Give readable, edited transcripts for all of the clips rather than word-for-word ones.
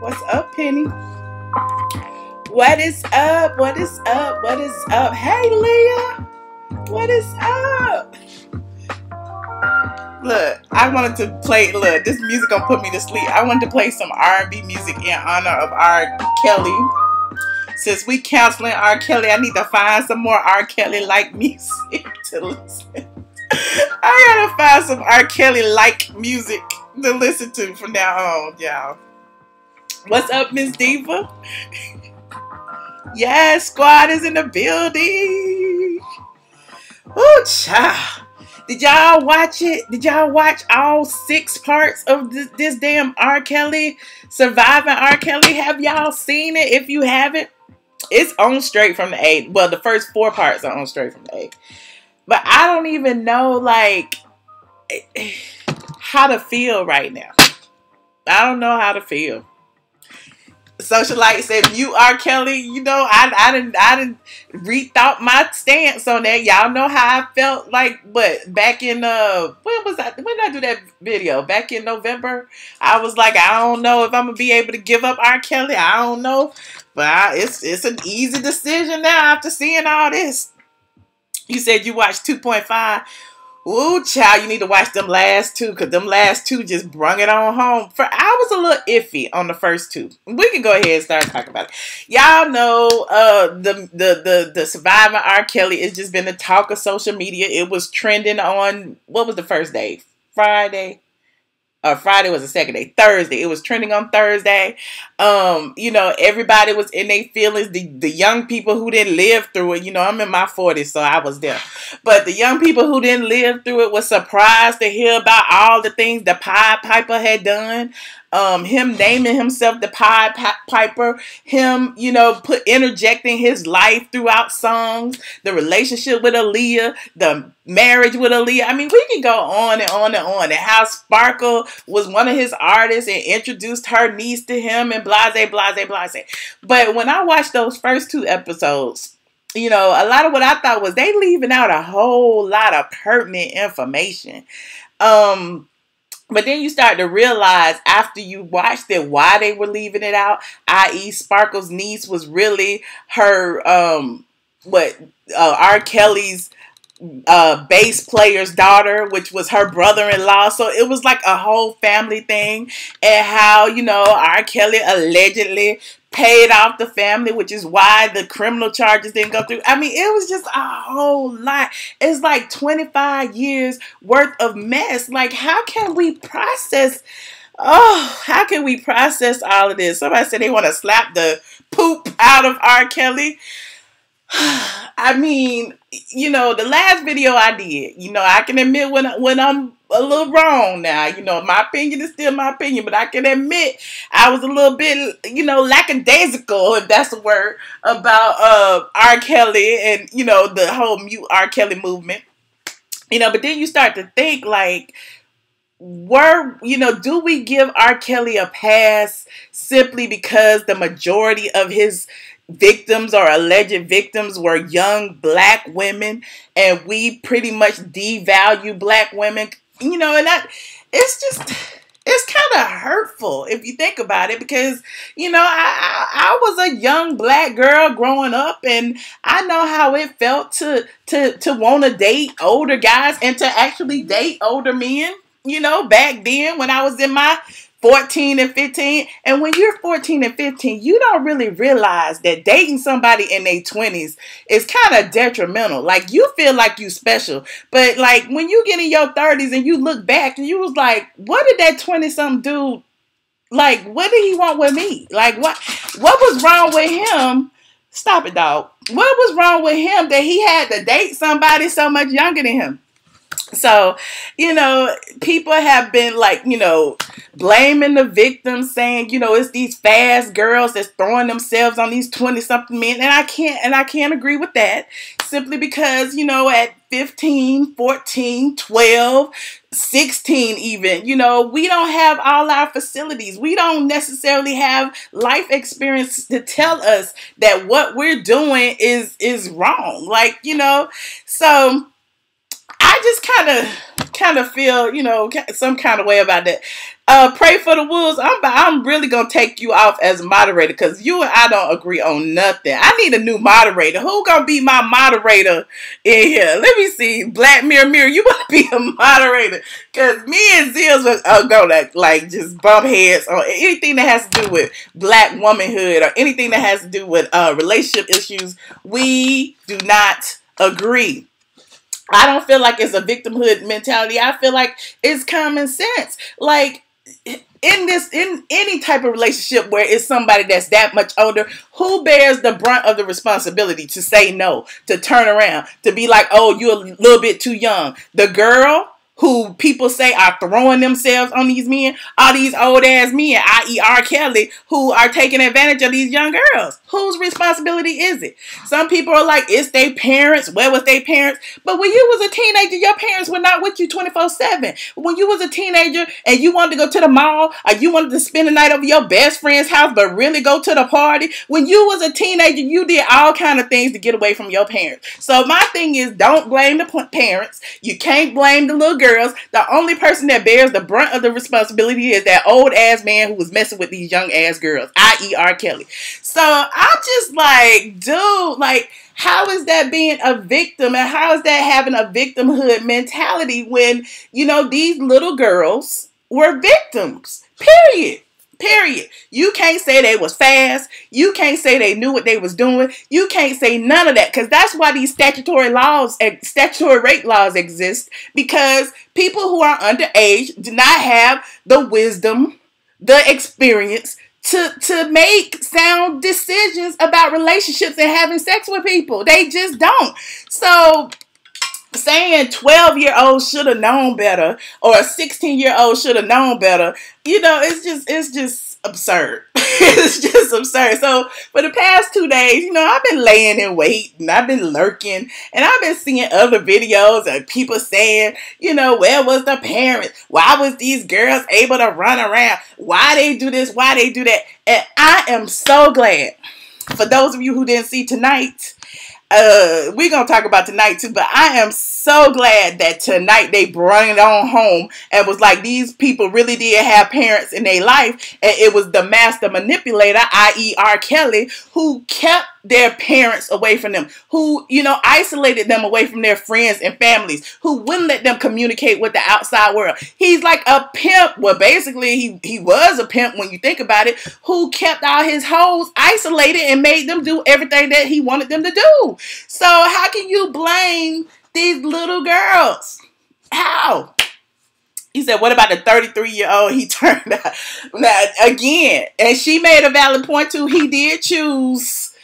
What's up, Penny? What is up? What is up? What is up? Hey, Leah. What is up? Look, I wanted to play, look, this music gonna put me to sleep. I wanted to play some R&B music in honor of R. Kelly. Since we counseling R. Kelly, I need to find some more R. Kelly-like music to listen. I gotta find some R. Kelly-like music to listen to from now on, y'all. What's up, Miss Diva? Yes, squad is in the building. Ooh, child. Did y'all watch it? Did y'all watch all 6 parts of this damn R. Kelly, Surviving R. Kelly? Have y'all seen it? If you haven't, it's on straight from the 8. Well, the first 4 parts are on straight from the 8. But I don't even know, like, how to feel right now. I don't know how to feel. Socialite said, "You R. Kelly." You know, I didn't rethought my stance on that. Y'all know how I felt like, but back in when was I? When did I do that video? Back in November. I was like, I don't know if I'm gonna be able to give up R. Kelly. I don't know, but it's an easy decision now after seeing all this. You said you watched 2.5. Ooh, child, you need to watch them last 2, because them last 2 just brung it on home. I was a little iffy on the first 2. We can go ahead and start talking about it. Y'all know the Surviving R. Kelly has just been the talk of social media. It was trending on, what was the first day? Friday? Friday was the second day. Thursday. It was trending on Thursday. You know, everybody was in their feelings. The young people who didn't live through it, you know, I'm in my 40s, so I was there. But the young people who didn't live through it were surprised to hear about all the things the Pied Piper had done. Him naming himself the Pied Piper, him, you know, interjecting his life throughout songs, the relationship with Aaliyah, the marriage with Aaliyah. I mean, we can go on and on and on. And how Sparkle was one of his artists and introduced her niece to him and blase, blase, blase. But when I watched those first 2 episodes, you know, a lot of what I thought was they leaving out a whole lot of pertinent information. But then you start to realize after you watched it why they were leaving it out, i.e. Sparkle's niece was really her, R. Kelly's bass player's daughter, which was her brother-in-law. So it was like a whole family thing. And how, you know, R. Kelly allegedly paid off the family, which is why the criminal charges didn't go through. I mean, it was just a whole lot. It's like 25 years worth of mess. Like, how can we process, how can we process all of this? Somebody said they want to slap the poop out of R. Kelly. I mean, you know, the last video I did, you know, I can admit when I'm a little wrong now. You know, my opinion is still my opinion, but I can admit I was a little bit, you know, lackadaisical, if that's the word, about R. Kelly and, you know, the whole mute R. Kelly movement. You know, but then you start to think, like, do we give R. Kelly a pass simply because the majority of his victims or alleged victims were young black women, and we pretty much devalue black women? You know, and it's kind of hurtful if you think about it, because, you know, I was a young black girl growing up, and I know how it felt to want to date older guys and to actually date older men, you know, back then when I was in my 14 and 15. And when you're 14 and 15, you don't really realize that dating somebody in their 20s is kind of detrimental. Like, you feel like you special. But, like, when you get in your 30s and you look back and you was like, what did that 20-something dude, like, what did he want with me? Like, what was wrong with him? Stop it, dog. What was wrong with him that he had to date somebody so much younger than him? So, people have been like, blaming the victims, saying, it's these fast girls that's throwing themselves on these 20-something men. And I can't agree with that, simply because, at 15, 14, 12, 16 even, we don't have all our facilities. We don't necessarily have life experience to tell us that what we're doing is wrong. Like, so I just kind of feel, some kind of way about that. Pray for the wolves. I'm really gonna take you off as a moderator, because you and I don't agree on nothing. I need a new moderator. Who gonna be my moderator in here? Let me see. Black Mirror, you wanna be a moderator? Because me and Zills are gonna like just bump heads on anything that has to do with black womanhood or anything that has to do with relationship issues. We do not agree. I don't feel like it's a victimhood mentality. I feel like it's common sense. Like, in any type of relationship where it's somebody that's that much older, who bears the brunt of the responsibility to say no, to turn around, to be like, oh, you're a little bit too young? The girl who people say are throwing themselves on these men, all these old ass men, i.e. R. Kelly, who are taking advantage of these young girls. Whose responsibility is it? Some people are like, it's their parents. Where was their parents? But when you was a teenager, your parents were not with you 24/7. When you was a teenager and you wanted to go to the mall, or you wanted to spend the night over your best friend's house, but really go to the party, when you was a teenager, you did all kind of things to get away from your parents. So my thing is, don't blame the parents. You can't blame the little girls. The only person that bears the brunt of the responsibility is that old ass man who was messing with these young ass girls, i.e. R. Kelly. So I'm just like, dude, like, how is that being a victim, and how is that having a victimhood mentality when, these little girls were victims? Period. You can't say they was fast. You can't say they knew what they was doing. You can't say none of that, because that's why these statutory rape laws exist, because people who are underage do not have the wisdom, the experience to make sound decisions about relationships and having sex with people. They just don't. So saying 12-year-olds should have known better, or a 16-year-old should have known better, it's just absurd. It's just absurd. So for the past 2 days, I've been laying in wait, and I've been lurking, and I've been seeing other videos of people saying, where was the parents? Why was these girls able to run around? Why they do this? Why they do that? And I am so glad, for those of you who didn't see tonight, we're going to talk about tonight too, but I am so glad that tonight they brought it on home and was like, these people really did have parents in their life, and it was the master manipulator, i.e. R. Kelly, who kept their parents away from them, who, isolated them away from their friends and families, who wouldn't let them communicate with the outside world. He's like a pimp. Well, basically, he was a pimp when you think about it, who kept all his hoes isolated and made them do everything that he wanted them to do. So how can you blame these little girls? How? He said, what about the 33-year-old he turned out? Now, again, and she made a valid point too, he did choose.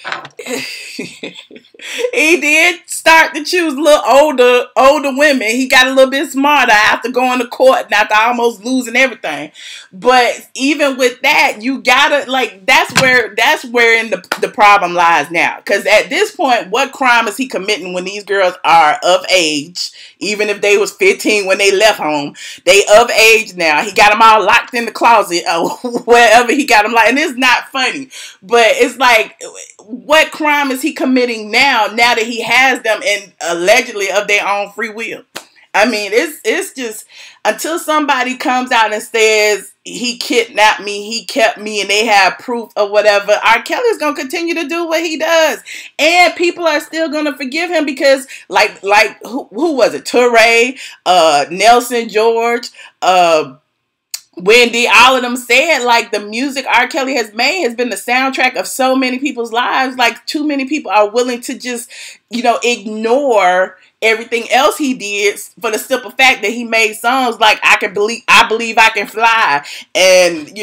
He did start to choose a little older women. He got a little bit smarter after going to court and after almost losing everything. But even with that, you gotta, like, that's where in the problem lies now. Because at this point, what crime is he committing when these girls are of age? Even if they was 15 when they left home, they of age now. He got them all locked in the closet or wherever he got them locked. And it's not funny, but it's like, what crime is he committing now that he has them and allegedly of their own free will? I mean, it's just, until somebody comes out and says he kidnapped me, he kept me, and they have proof or whatever, R. Kelly's going to continue to do what he does. And people are still going to forgive him because, like who was it? Touré, Nelson George, Wendy, all of them said, like, the music R. Kelly has made has been the soundtrack of so many people's lives. Like, too many people are willing to just, ignore everything else he did for the simple fact that he made songs like I believe I can fly, and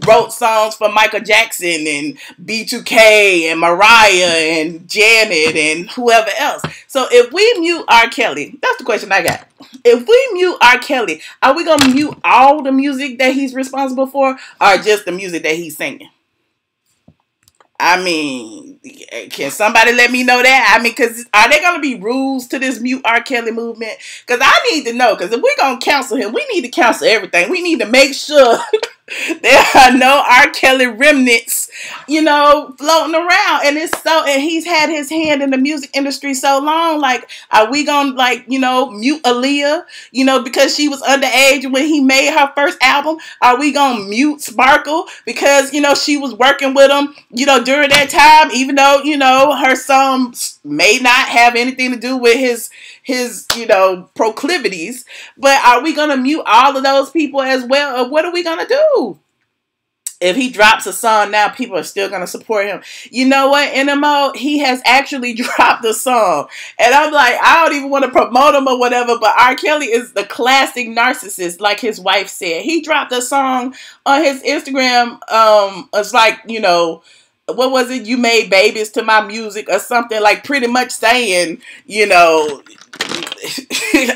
wrote songs for Michael Jackson and B2K and Mariah and Janet and whoever else. So if we mute R. Kelly, that's the question I got. If we mute R. Kelly, are we gonna mute all the music that he's responsible for, or just the music that he's singing? I mean, can somebody let me know that? I mean, because are there going to be rules to this mute R. Kelly movement? Because I need to know. Because if we're going to cancel him, we need to cancel everything. We need to make sure there are no R. Kelly remnants, floating around. And and he's had his hand in the music industry so long. Like, are we going to, mute Aaliyah, because she was underage when he made her first album? Are we going to mute Sparkle because, she was working with him, during that time, even though, her song may not have anything to do with his proclivities? But are we going to mute all of those people as well? Or what are we going to do? If he drops a song now, people are still going to support him. You know what, NMO? He has actually dropped a song. And I'm like, I don't even want to promote him or whatever, but R. Kelly is the classic narcissist, like his wife said. He dropped a song on his Instagram. It's like, what was it? You made babies to my music or something, like pretty much saying,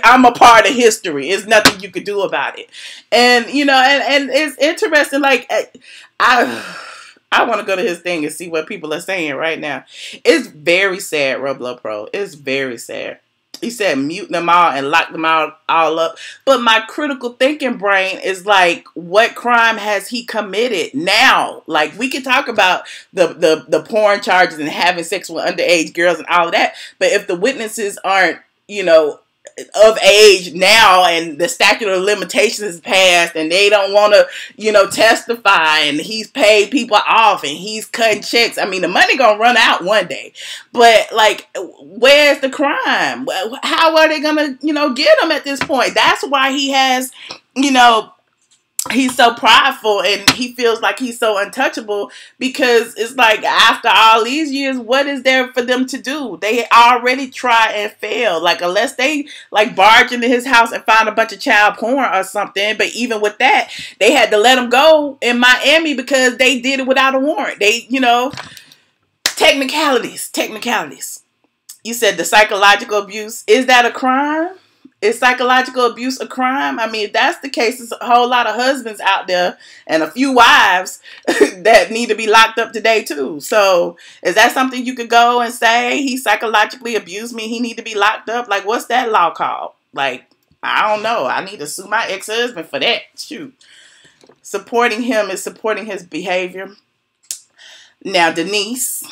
I'm a part of history. There's nothing you could do about it. And, and it's interesting. Like, I want to go to his thing and see what people are saying right now. It's very sad, Roblo Pro. It's very sad. He said mute them all and lock them all up. But my critical thinking brain is like, what crime has he committed now? Like, we can talk about the porn charges and having sex with underage girls and all of that. But if the witnesses aren't, of age now and the statute of limitations is passed and they don't want to, testify, and he's paid people off and he's cutting checks. I mean, the money gonna run out one day. But, like, where's the crime? How are they gonna, get him at this point? That's why he has, he's so prideful and he feels like he's so untouchable, because it's like, after all these years, what is there for them to do? They already try and fail. Like, unless they barge into his house and find a bunch of child porn or something. But even with that, they had to let him go in Miami because they did it without a warrant. They, technicalities. You said the psychological abuse. Is that a crime? Is psychological abuse a crime? I mean, if that's the case, there's a whole lot of husbands out there and a few wives that need to be locked up today too. So is that something you could go and say, he psychologically abused me, he need to be locked up? Like, what's that law called? Like, I don't know. I need to sue my ex-husband for that. Shoot. Supporting him is supporting his behavior. Now, Denise.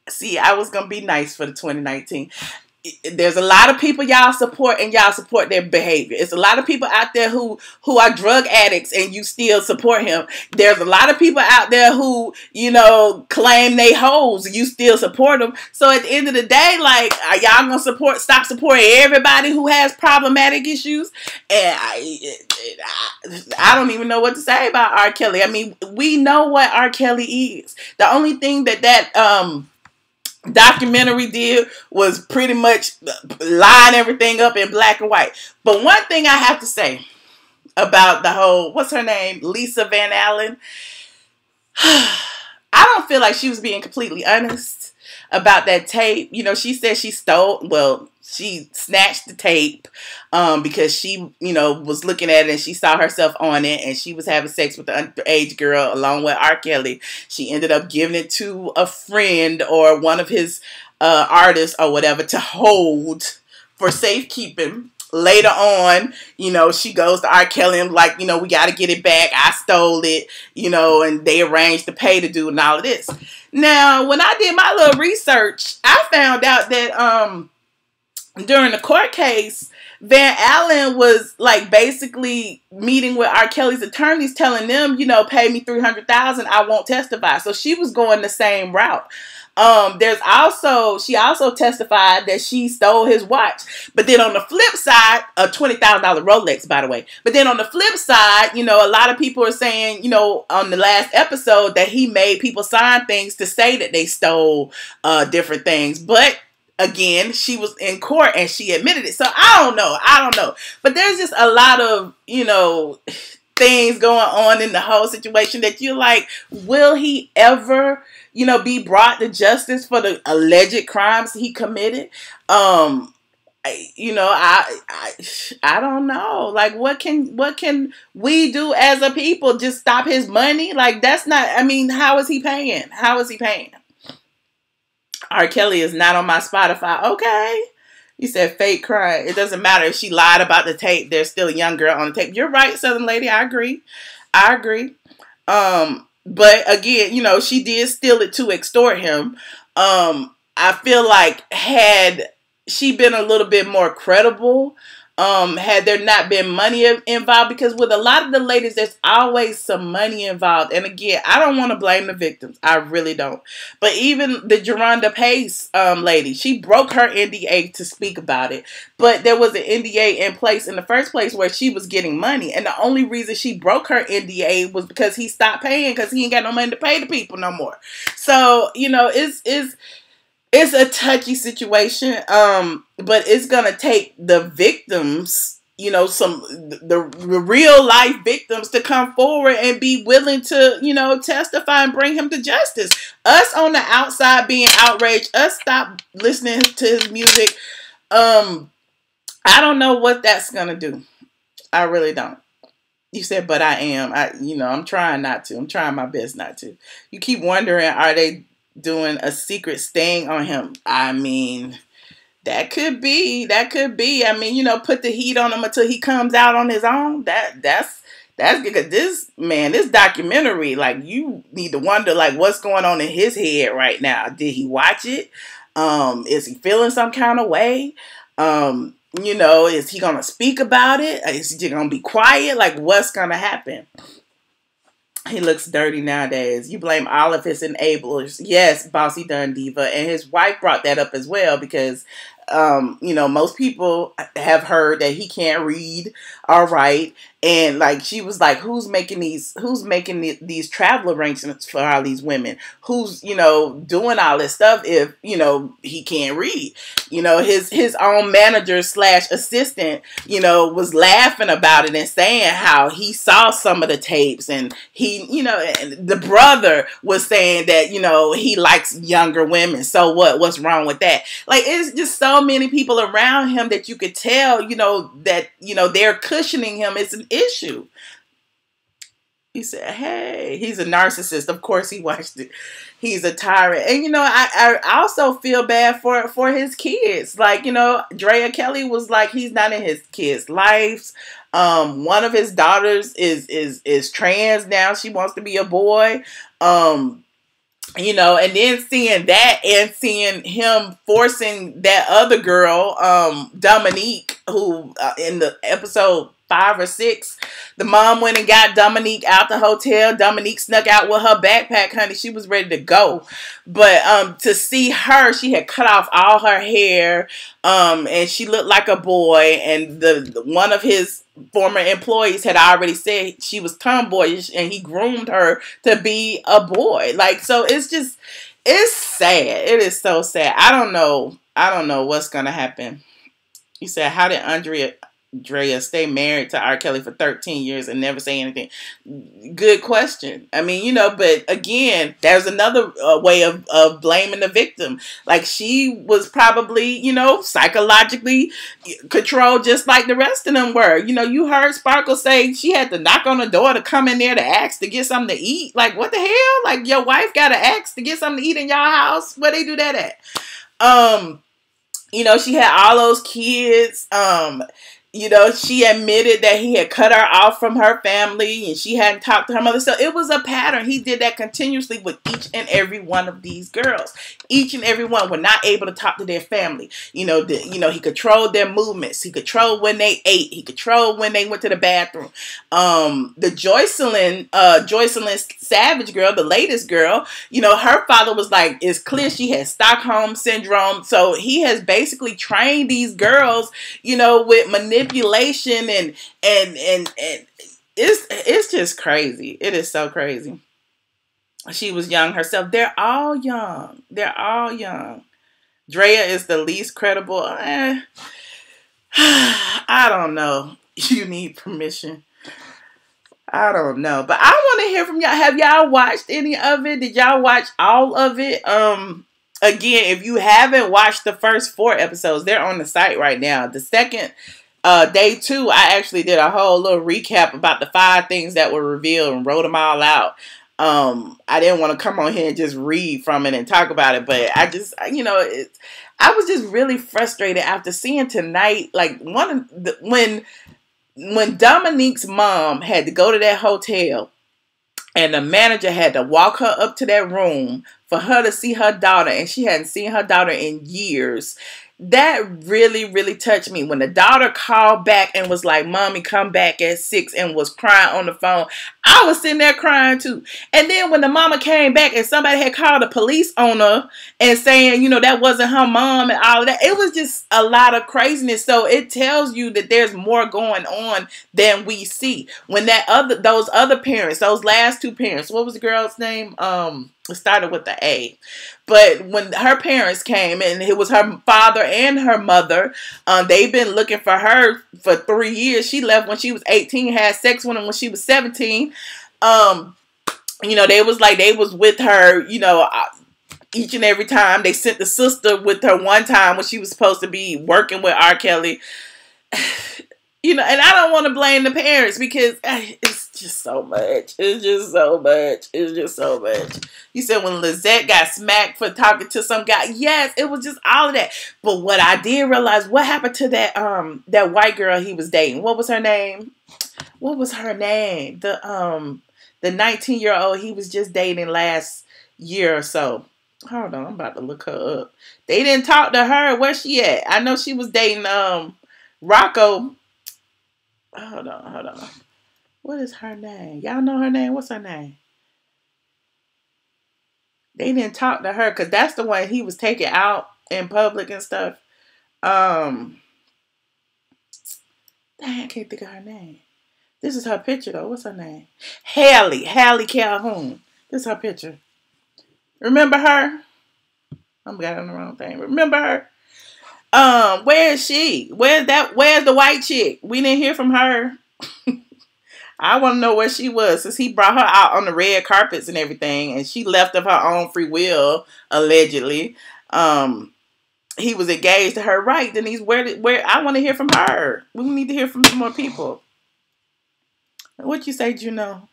See, I was going to be nice for the 2019. There's a lot of people y'all support, and y'all support their behavior. It's a lot of people out there who are drug addicts and you still support him. There's a lot of people out there who, claim they hoes. You still support them. So at the end of the day, like, are y'all going to stop supporting everybody who has problematic issues? And I don't even know what to say about R. Kelly. I mean, we know what R. Kelly is. The only thing that documentary did was pretty much line everything up in black and white. But one thing I have to say about the whole, what's her name? Lisa Van Allen. I don't feel like she was being completely honest about that tape. She said she she snatched the tape because she, was looking at it and she saw herself on it and she was having sex with the underage girl along with R. Kelly. She ended up giving it to a friend or one of his artists or whatever to hold for safekeeping. Later on, she goes to R. Kelly and like, we got to get it back. I stole it, and they arranged to pay the dude and all of this. Now, when I did my little research, I found out that during the court case, Van Allen was like basically meeting with R. Kelly's attorneys, telling them, pay me $300,000, I won't testify. So she was going the same route. She also testified that she stole his watch. But then on the flip side, a $20,000 Rolex, by the way. But then on the flip side, a lot of people are saying, on the last episode that he made people sign things to say that they stole different things. But again, she was in court and she admitted it. So I don't know. I don't know. But there's just a lot of, things going on in the whole situation that you're like, will he ever, be brought to justice for the alleged crimes he committed? I don't know. Like, what can we do as a people? Just stop his money? Like, that's not, how is he paying? How is he paying? R. Kelly is not on my Spotify. Okay. You said fake crime. It doesn't matter if she lied about the tape. There's still a young girl on the tape. You're right, Southern Lady. I agree. But again, she did steal it to extort him. I feel like had she been a little bit more credible, had there not been money involved, because with a lot of the ladies, there's always some money involved. And again, I don't want to blame the victims. I really don't. But even the Geronda Pace lady, she broke her NDA to speak about it. But there was an NDA in place in the first place where she was getting money. And the only reason she broke her NDA was because he stopped paying, because he ain't got no money to pay the people no more. So, it's a touchy situation, but it's gonna take the victims, the real life victims, to come forward and be willing to, testify and bring him to justice. Us on the outside being outraged, us stop listening to his music. I don't know what that's gonna do. I really don't. You said, but I am. I'm trying not to. I'm trying my best not to. You keep wondering, are they doing a secret sting on him? That could be. Put the heat on him until he comes out on his own. That's because this documentary, like, you need to wonder, like, what's going on in his head right now. Did he watch it? Is he feeling some kind of way? Is he gonna speak about it? Is he gonna be quiet? Like, what's gonna happen? He looks dirty nowadays. You blame all of his enablers. Yes, Bossy Dun Diva. And his wife brought that up as well, because, most people have heard that he can't read or write. And like, she was like, who's making these travel arrangements for all these women? Who's, doing all this stuff if, he can't read? His own manager / assistant, was laughing about it and saying how he saw some of the tapes, and he, and the brother was saying that, he likes younger women. So what's wrong with that? Like, it's just so many people around him that you could tell, that, they're cushioning him. It's an issue. He said, hey, he's a narcissist. Of course he watched it. He's a tyrant. And, I also feel bad for his kids. Like, Drea Kelly was like, he's not in his kids' lives. One of his daughters is trans now. She wants to be a boy. And then seeing that and seeing him forcing that other girl, Dominique, who in the episode 5 or 6, the mom went and got Dominique out the hotel. Dominique snuck out with her backpack, honey. She was ready to go. But to see her, she had cut off all her hair, and she looked like a boy. And the one of his former employees had already said she was tomboyish, and he groomed her to be a boy. Like, so it's sad. It is so sad. I don't know what's gonna happen. You said, how did Andrea stay married to R. Kelly for 13 years and never say anything? Good question. But again, there's another way of blaming the victim. Like, she was probably, psychologically controlled just like the rest of them were. You heard Sparkle say she had to knock on the door to come in there to ask to get something to eat. Like, what the hell? Like, your wife got to ask to get something to eat in your house? Where they do that at? She had all those kids. She admitted that he had cut her off from her family and she hadn't talked to her mother. So it was a pattern. He did that continuously with each and every one of these girls. Each and every one were not able to talk to their family. He controlled their movements. He controlled when they ate. He controlled when they went to the bathroom. The Joycelyn Savage girl, the latest girl, her father was like, it's clear she has Stockholm syndrome. So he has basically trained these girls, with manipulation and it's just crazy. It is so crazy. She was young herself. They're all young. Drea is the least credible. I don't know. You need permission. I don't know. But I want to hear from y'all. Have y'all watched any of it? Did y'all watch all of it? Again, if you haven't watched the first 4 episodes, they're on the site right now. The second day 2, I actually did a whole little recap about the 5 things that were revealed and wrote them all out. I didn't want to come on here and just read from it and talk about it, but I just, I was just really frustrated after seeing tonight, like when Dominique's mom had to go to that hotel and the manager had to walk her up to that room for her to see her daughter, and she hadn't seen her daughter in years. That really, really touched me. When the daughter called back and was like, "Mommy, come back at 6," and was crying on the phone, I was sitting there crying too. And then when the mama came back and somebody had called the police on her and saying, that wasn't her mom and all of that, it was just a lot of craziness. So it tells you that there's more going on than we see. When those other parents, those last 2 parents, what was the girl's name? It started with the A. But when her parents came, and it was her father and her mother, they've been looking for her for 3 years. She left when she was 18, had sex with him when she was 17. They was with her, each and every time. They sent the sister with her one time when she was supposed to be working with R. Kelly. And I don't want to blame the parents because it's just so much. It's just so much. It's just so much. You said when Lizette got smacked for talking to some guy. Yes, it was just all of that. But what I did realize, what happened to that white girl he was dating? What was her name? What was her name? The 19-year-old he was just dating last year or so. Hold on, I'm about to look her up. They didn't talk to her. Where's she at? I know she was dating Rocco. Hold on. What is her name? Y'all know her name? What's her name? They didn't talk to her because that's the one he was taking out in public and stuff. Dang, I can't think of her name. This is her picture though. What's her name? Hallie Calhoun. This is her picture. Remember her? I'm got on the wrong thing. Remember her? Where is she? Where's the white chick? We didn't hear from her. I want to know where she was since he brought her out on the red carpets and everything, and she left of her own free will, allegedly. He was engaged to her, right? Denise, where I want to hear from her. We need to hear from some more people. What you say, Juno?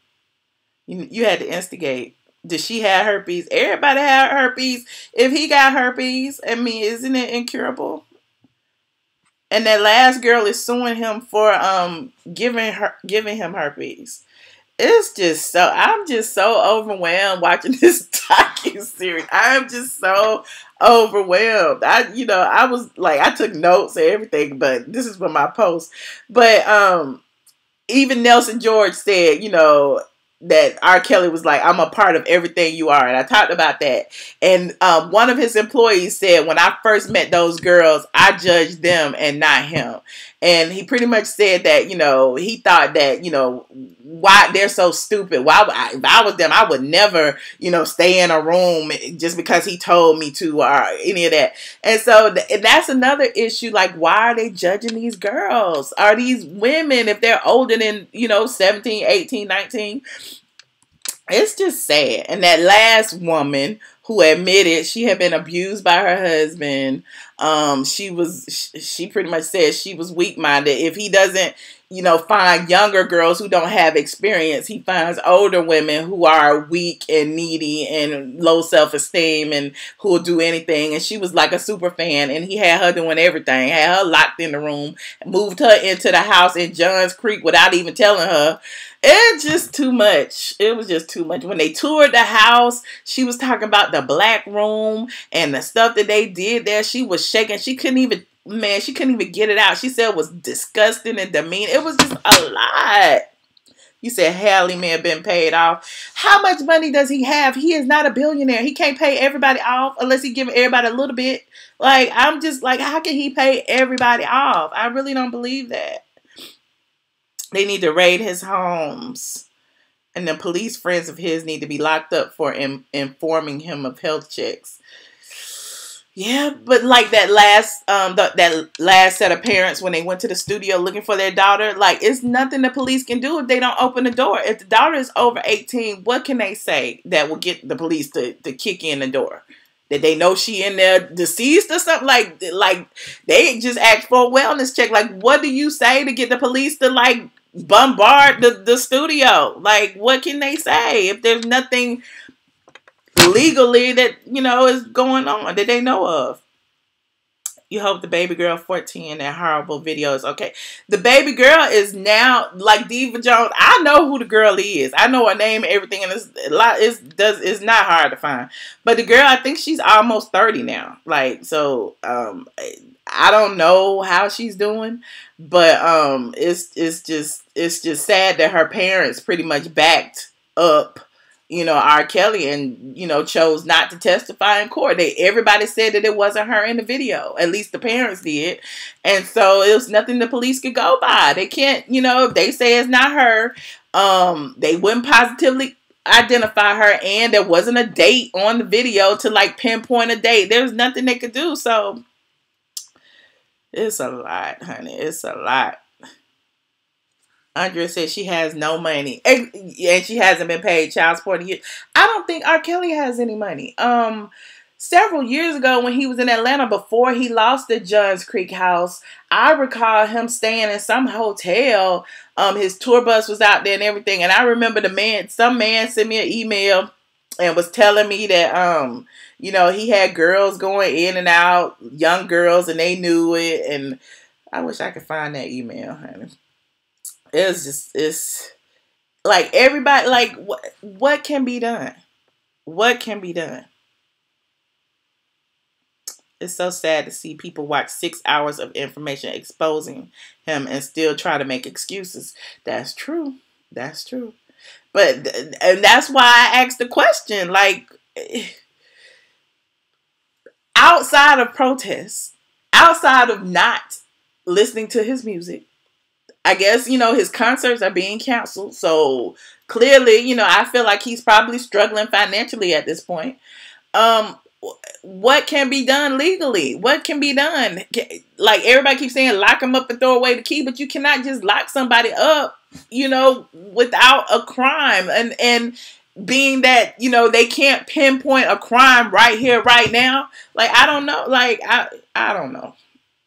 You had to instigate. Did she have herpes? Everybody had herpes. If he got herpes, I mean, isn't it incurable? And that last girl is suing him for giving him herpes. It's just so, I'm just so overwhelmed watching this docu-series. I'm just so overwhelmed. I was like, I took notes and everything, but this is for my post. But even Nelson George said, that R. Kelly was like, "I'm a part of everything you are." And I talked about that. And one of his employees said, when I first met those girls, I judged them and not him. And he pretty much said that, he thought that, why they're so stupid. If I was them, I would never, stay in a room just because he told me to or any of that. And so that's another issue. Like, why are they judging these girls? Are these women, if they're older than, 17, 18, 19? It's just sad. And that last woman who admitted she had been abused by her husband, she pretty much said she was weak-minded. If he doesn't, find younger girls who don't have experience, he finds older women who are weak and needy and low self-esteem and who will do anything. And she was like a super fan, and he had her doing everything, had her locked in the room, moved her into the house in Johns Creek without even telling her. It's just too much. It was just too much. When they toured the house, she was talking about the black room and the stuff that they did there. She was shaking. She couldn't even get it out. She said it was disgusting and demeaning. It was just a lot. You said Hallie may have been paid off. How much money does he have? He is not a billionaire. He can't pay everybody off unless he give everybody a little bit. Like, I'm just like, how can he pay everybody off? I really don't believe that. They need to raid his homes. And the police friends of his need to be locked up for informing him of health checks. Yeah, but like that last that last set of parents when they went to the studio looking for their daughter, like it's nothing the police can do if they don't open the door. If the daughter is over 18, what can they say that will get the police to kick in the door? That they know she in there deceased or something? Like they just asked for a wellness check. Like, what do you say to get the police to like bombard the studio? Like, what can they say if there's nothing legally that, you know, is going on that they know of? You hope the baby girl 14 in that horrible video is okay. The baby girl is now like Diva Jones. I know who the girl is. I know her name and everything, and it's not hard to find. But the girl, I think she's almost 30 now. Like, so I don't know how she's doing, but it's just sad that her parents pretty much backed up, you know, R. Kelly, and, you know, chose not to testify in court. Everybody said that it wasn't her in the video. At least the parents did. And so it was nothing the police could go by. They can't, you know, if they say it's not her, they wouldn't positively identify her, and there wasn't a date on the video to like pinpoint a date. There's nothing they could do. So it's a lot, honey. It's a lot. Andrea says she has no money, and she hasn't been paid child support in years. I don't think R. Kelly has any money. Several years ago when he was in Atlanta, before he lost the Johns Creek house, I recall him staying in some hotel. His tour bus was out there and everything. And I remember some man sent me an email and was telling me that, you know, he had girls going in and out, young girls, and they knew it. And I wish I could find that email, honey. It's like everybody, like what can be done? What can be done? It's so sad to see people watch 6 hours of information exposing him and still try to make excuses. That's true. That's true. But, and that's why I asked the question, like, outside of protests, outside of not listening to his music, I guess, you know, his concerts are being canceled. So clearly, you know, I feel like he's probably struggling financially at this point. What can be done legally? What can be done? Like everybody keeps saying, lock him up and throw away the key, but you cannot just lock somebody up, you know, without a crime. And being that, you know, they can't pinpoint a crime right here, right now. Like, I don't know. Like, I don't know.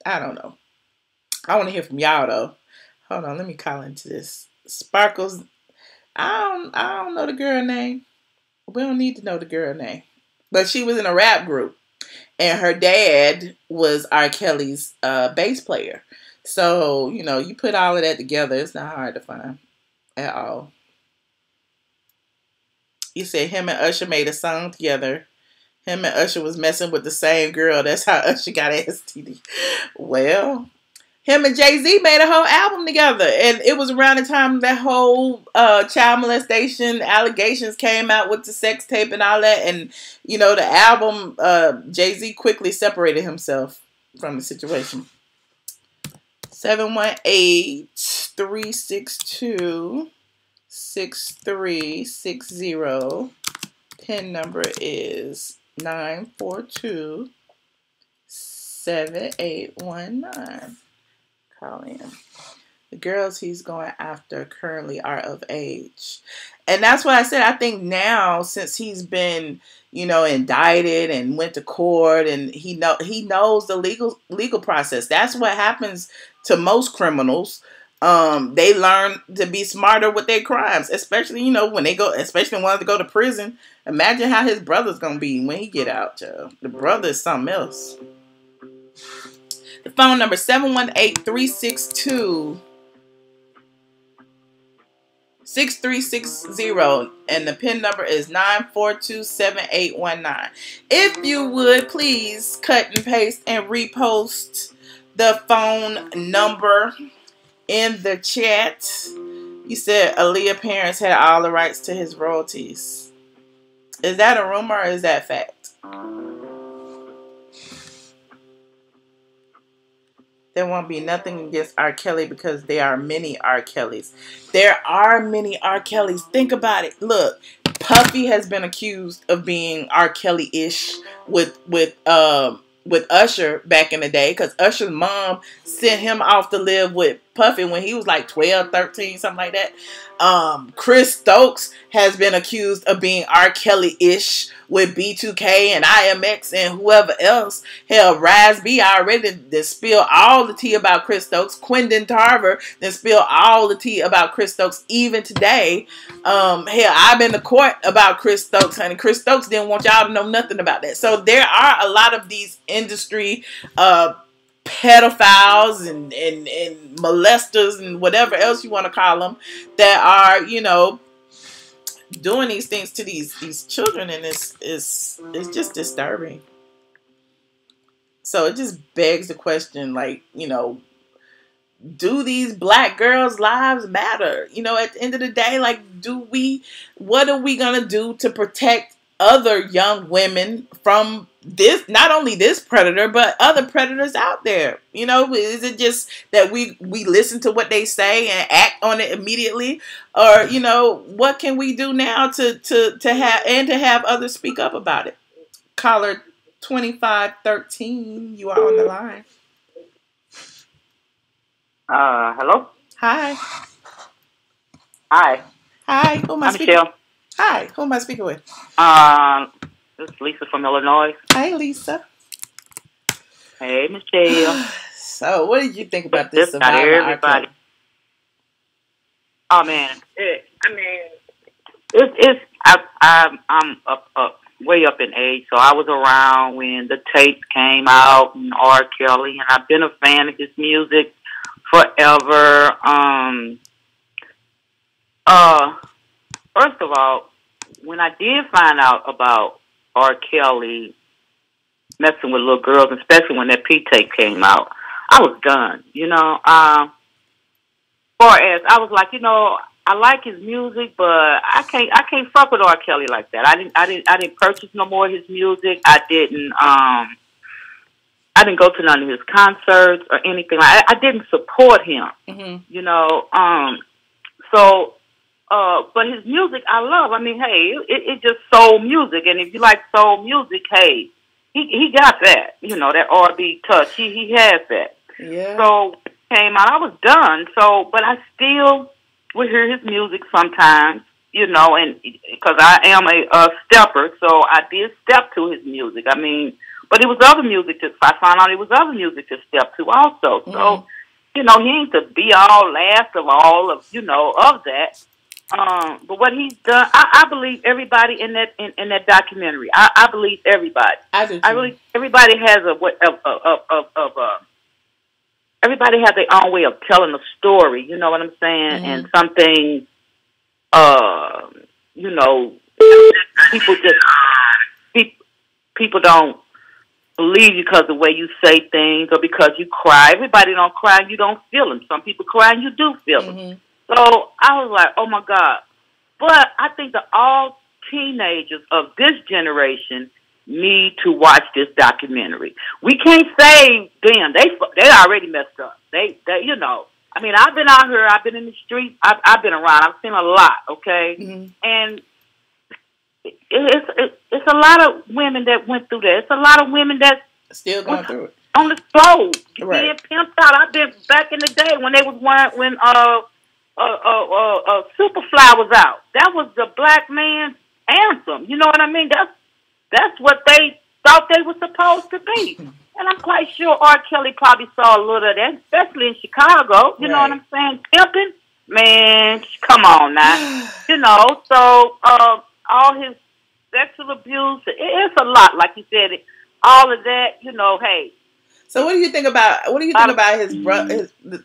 I don't know. I want to hear from y'all though. Hold on, let me call into this. Sparkles. I don't know the girl name. We don't need to know the girl name. But she was in a rap group. And her dad was R. Kelly's bass player. So, you know, you put all of that together, it's not hard to find at all. You said him and Usher made a song together. Him and Usher was messing with the same girl. That's how Usher got an STD. Well, him and Jay-Z made a whole album together. And it was around the time that whole child molestation allegations came out with the sex tape and all that. And, you know, the album, Jay-Z quickly separated himself from the situation. 718-362-6360. PIN number is 942-7819. Call in. The girls he's going after currently are of age. And that's what I said. I think now, since he's been, you know, indicted and went to court, and he knows the legal process. That's what happens to most criminals. They learn to be smarter with their crimes, especially, you know, when they go, especially ones that go to prison. Imagine how his brother's gonna be when he get out, child. The brother is something else. The phone number 718-362-6360, and the PIN number is 942-7819. If you would please cut and paste and repost the phone number in the chat. You said Aaliyah parents had all the rights to his royalties. Is that a rumor or is that fact? There won't be nothing against R. Kelly because there are many R. Kellys. There are many R. Kellys. Think about it. Look, Puffy has been accused of being R. Kelly-ish with with Usher back in the day, because Usher's mom sent him off to live with Puffy when he was like 12, 13, something like that. Chris Stokes has been accused of being R. Kelly-ish with B2K and IMX and whoever else. Hell, Raz B already did spill all the tea about Chris Stokes. Quentin Tarver then spilled all the tea about Chris Stokes even today. Hell, I've been to court about Chris Stokes, and Chris Stokes didn't want y'all to know nothing about that. So there are a lot of these industry pedophiles and molesters and whatever else you want to call them that are, you know, doing these things to these children, and it's just disturbing. So it just begs the question, like, you know, do these black girls' lives matter? You know, at the end of the day, like, what are we gonna do to protect other young women from this, not only this predator, but other predators out there? You know, is it just that we listen to what they say and act on it immediately? Or, you know, what can we do now to have others speak up about it? Caller 2513, you are on the line. Hello? Hi. Hi. Hi, who am I speaking with? Hi, who am I speaking with? This is Lisa from Illinois. Hi, Lisa. Hey, Michelle. So, what did you think about this? Just got everybody. Oh man, I'm way up in age, so I was around when the tapes came out and R. Kelly, and I've been a fan of his music forever. First of all, when I did find out about R. Kelly messing with little girls, especially when that P tape came out, I was done. You know, far as I was like, you know, I like his music, but I can't fuck with R. Kelly like that. I didn't purchase no more of his music. I didn't go to none of his concerts or anything. I didn't support him. Mm-hmm. You know, but his music I love. I mean, hey, it's just soul music, and if you like soul music, hey, he got that. You know, that R&B touch. He has that. Yeah. So came out, I was done. So, but I still would hear his music sometimes. You know, and because I am a stepper, so I did step to his music. I mean, but it was other music I found out it was other music to step to also. Mm-hmm. So, you know, he ain't the be all, last of all of, you know, of that. But what he's done, I believe everybody in that documentary. I believe everybody. I do too. I believe everybody has everybody has their own way of telling a story. You know what I'm saying? Mm-hmm. And some things, you know, people don't believe you because of the way you say things or because you cry. Everybody don't cry and you don't feel them. Some people cry and you do feel them. Mm-hmm. So I was like, oh my God. But I think that all teenagers of this generation need to watch this documentary. We can't say, damn, they already messed up. They you know, I mean, I've been out here, I've been in the streets, I've been around, I've seen a lot, okay? Mm-hmm. And it's a lot of women that went through that. It's a lot of women that still going through it. On the floor, right. Being pimped out. I've been back in the day when they was when Superfly was out. That was the black man's anthem. You know what I mean? That's what they thought they were supposed to be. And I'm quite sure R. Kelly probably saw a little of that, especially in Chicago. You know what I'm saying? Pimping, man, come on now. You know, so all his sexual abuse, it's a lot. Like you said, all of that. You know, hey. So what do you think about his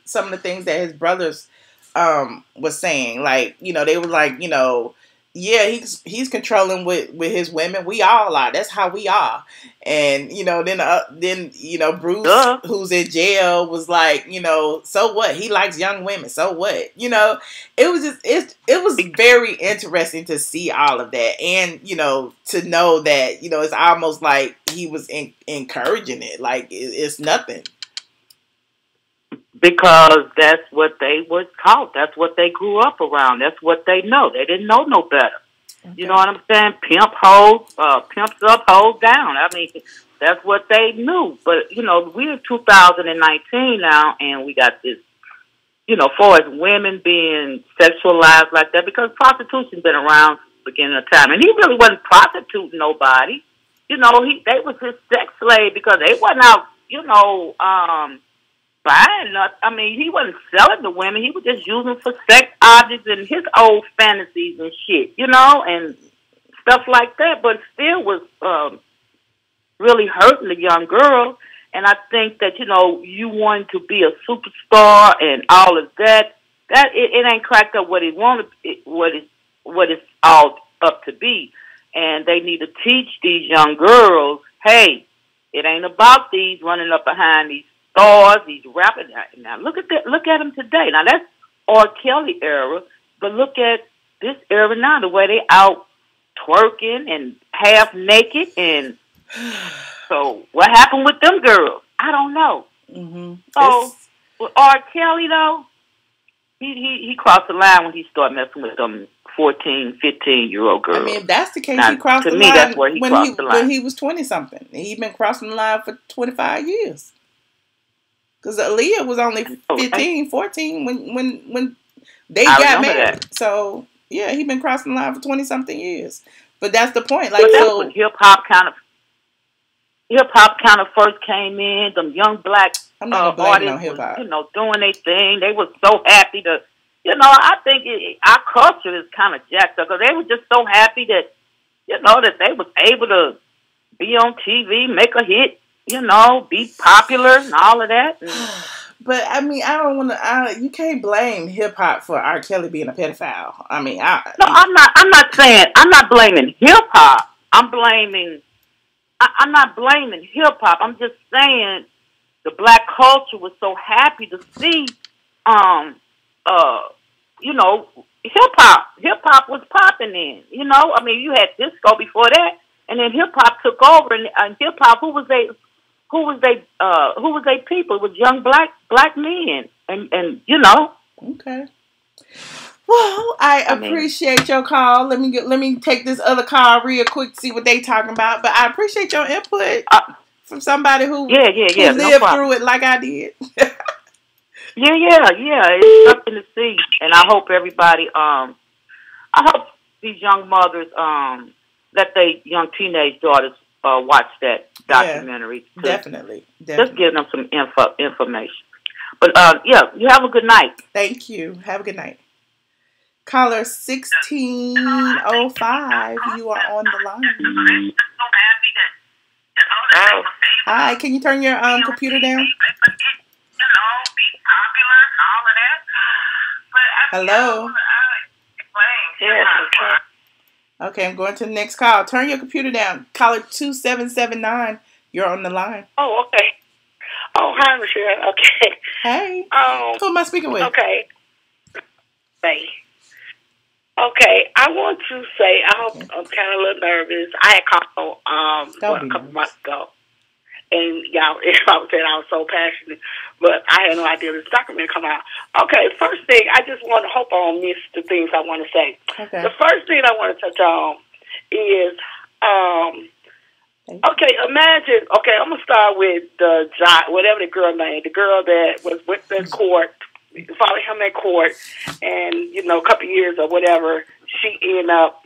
some of the things that his brothers was saying? Like, you know, they were like, you know, yeah, he's controlling with his women. We all are. That's how we are. And, you know, then you know, Bruce, who's in jail, was like, you know, so what? He likes young women. So what? You know, it was just it was very interesting to see all of that, and, you know, to know that, you know, it's almost like he was encouraging it. Like it's nothing. Because that's what they were taught. That's what they grew up around. That's what they know. They didn't know no better. Okay. You know what I'm saying? Pimp hoes, pimps up, hoes down. I mean, That's what they knew. But, you know, we're in 2019 now, and we got this, you know, far as women being sexualized like that, because prostitution's been around since the beginning of time. And he really wasn't prostituting nobody. You know, they was his sex slave because they wasn't out, you know, buying nothing. I mean, he wasn't selling the women. He was just using for sex objects and his old fantasies and shit, you know, and stuff like that. But still was really hurting the young girl. And I think that, you know, you want to be a superstar and all of that, it ain't cracked up what it wanted, what it's all up to be. And they need to teach these young girls, hey, it ain't about these running up behind these stars, these rappers. Now look at that, look at them today. Now that's R. Kelly era, but look at this era now, the way they out twerking and half naked. And so what happened with them girls? I don't know. Mm-hmm. So with R. Kelly though, he crossed the line when he started messing with them 14, 15-year-old girls. I mean, if that's the case, now, he crossed the line. To me, that's where he crossed the line. When he was 20-something. He'd been crossing the line for 25 years. Because Aaliyah was only 15, 14 when they got married. That. So, yeah, he'd been crossing the line for 20-something years. But that's the point. Like, but that's when hip-hop kind of first came in. Them young black artists was, you know, doing their thing. They were so happy to... You know, I think our culture is kind of jacked up because they were just so happy that, you know, that they was able to be on TV, make a hit, you know, be popular and all of that. And but, I mean, I don't want to, you can't blame hip-hop for R. Kelly being a pedophile. I mean, I'm not blaming hip-hop. I'm not blaming hip-hop. I'm just saying the black culture was so happy to see, you know, hip-hop was popping in, you know. I mean, you had disco before that, and then hip-hop took over, and hip-hop, who was they people? It was young black men, and you know. Okay. Well, I appreciate your call. Let me take this other call real quick to see what they talking about, but I appreciate your input from somebody who lived through it like I did. Yeah. It's something to see, and I hope everybody, I hope these young mothers, that they young teenage daughters watch that documentary. Yeah, definitely. Just give them some information. But you have a good night. Thank you. Have a good night. Caller 1605, you are on the line. Oh. Hi, can you turn your computer down? Hello. Yes. Okay, I'm going to the next call. Turn your computer down. Caller 2779. You're on the line. Oh, okay. Oh, hi, Michelle. Okay. Hey. Who am I speaking with? Okay. Hey. Okay, I want to say I'm kind of a little nervous. I had called a couple months ago. And y'all, I was so passionate, but I had no idea this document come out. Okay, first thing, I just want to hope I don't miss the things I want to say. Okay. The first thing I want to touch on is, okay, imagine, okay, I'm going to start with whatever the girl name, the girl that went to court, followed him in court, and, you know, a couple of years or whatever, she ended up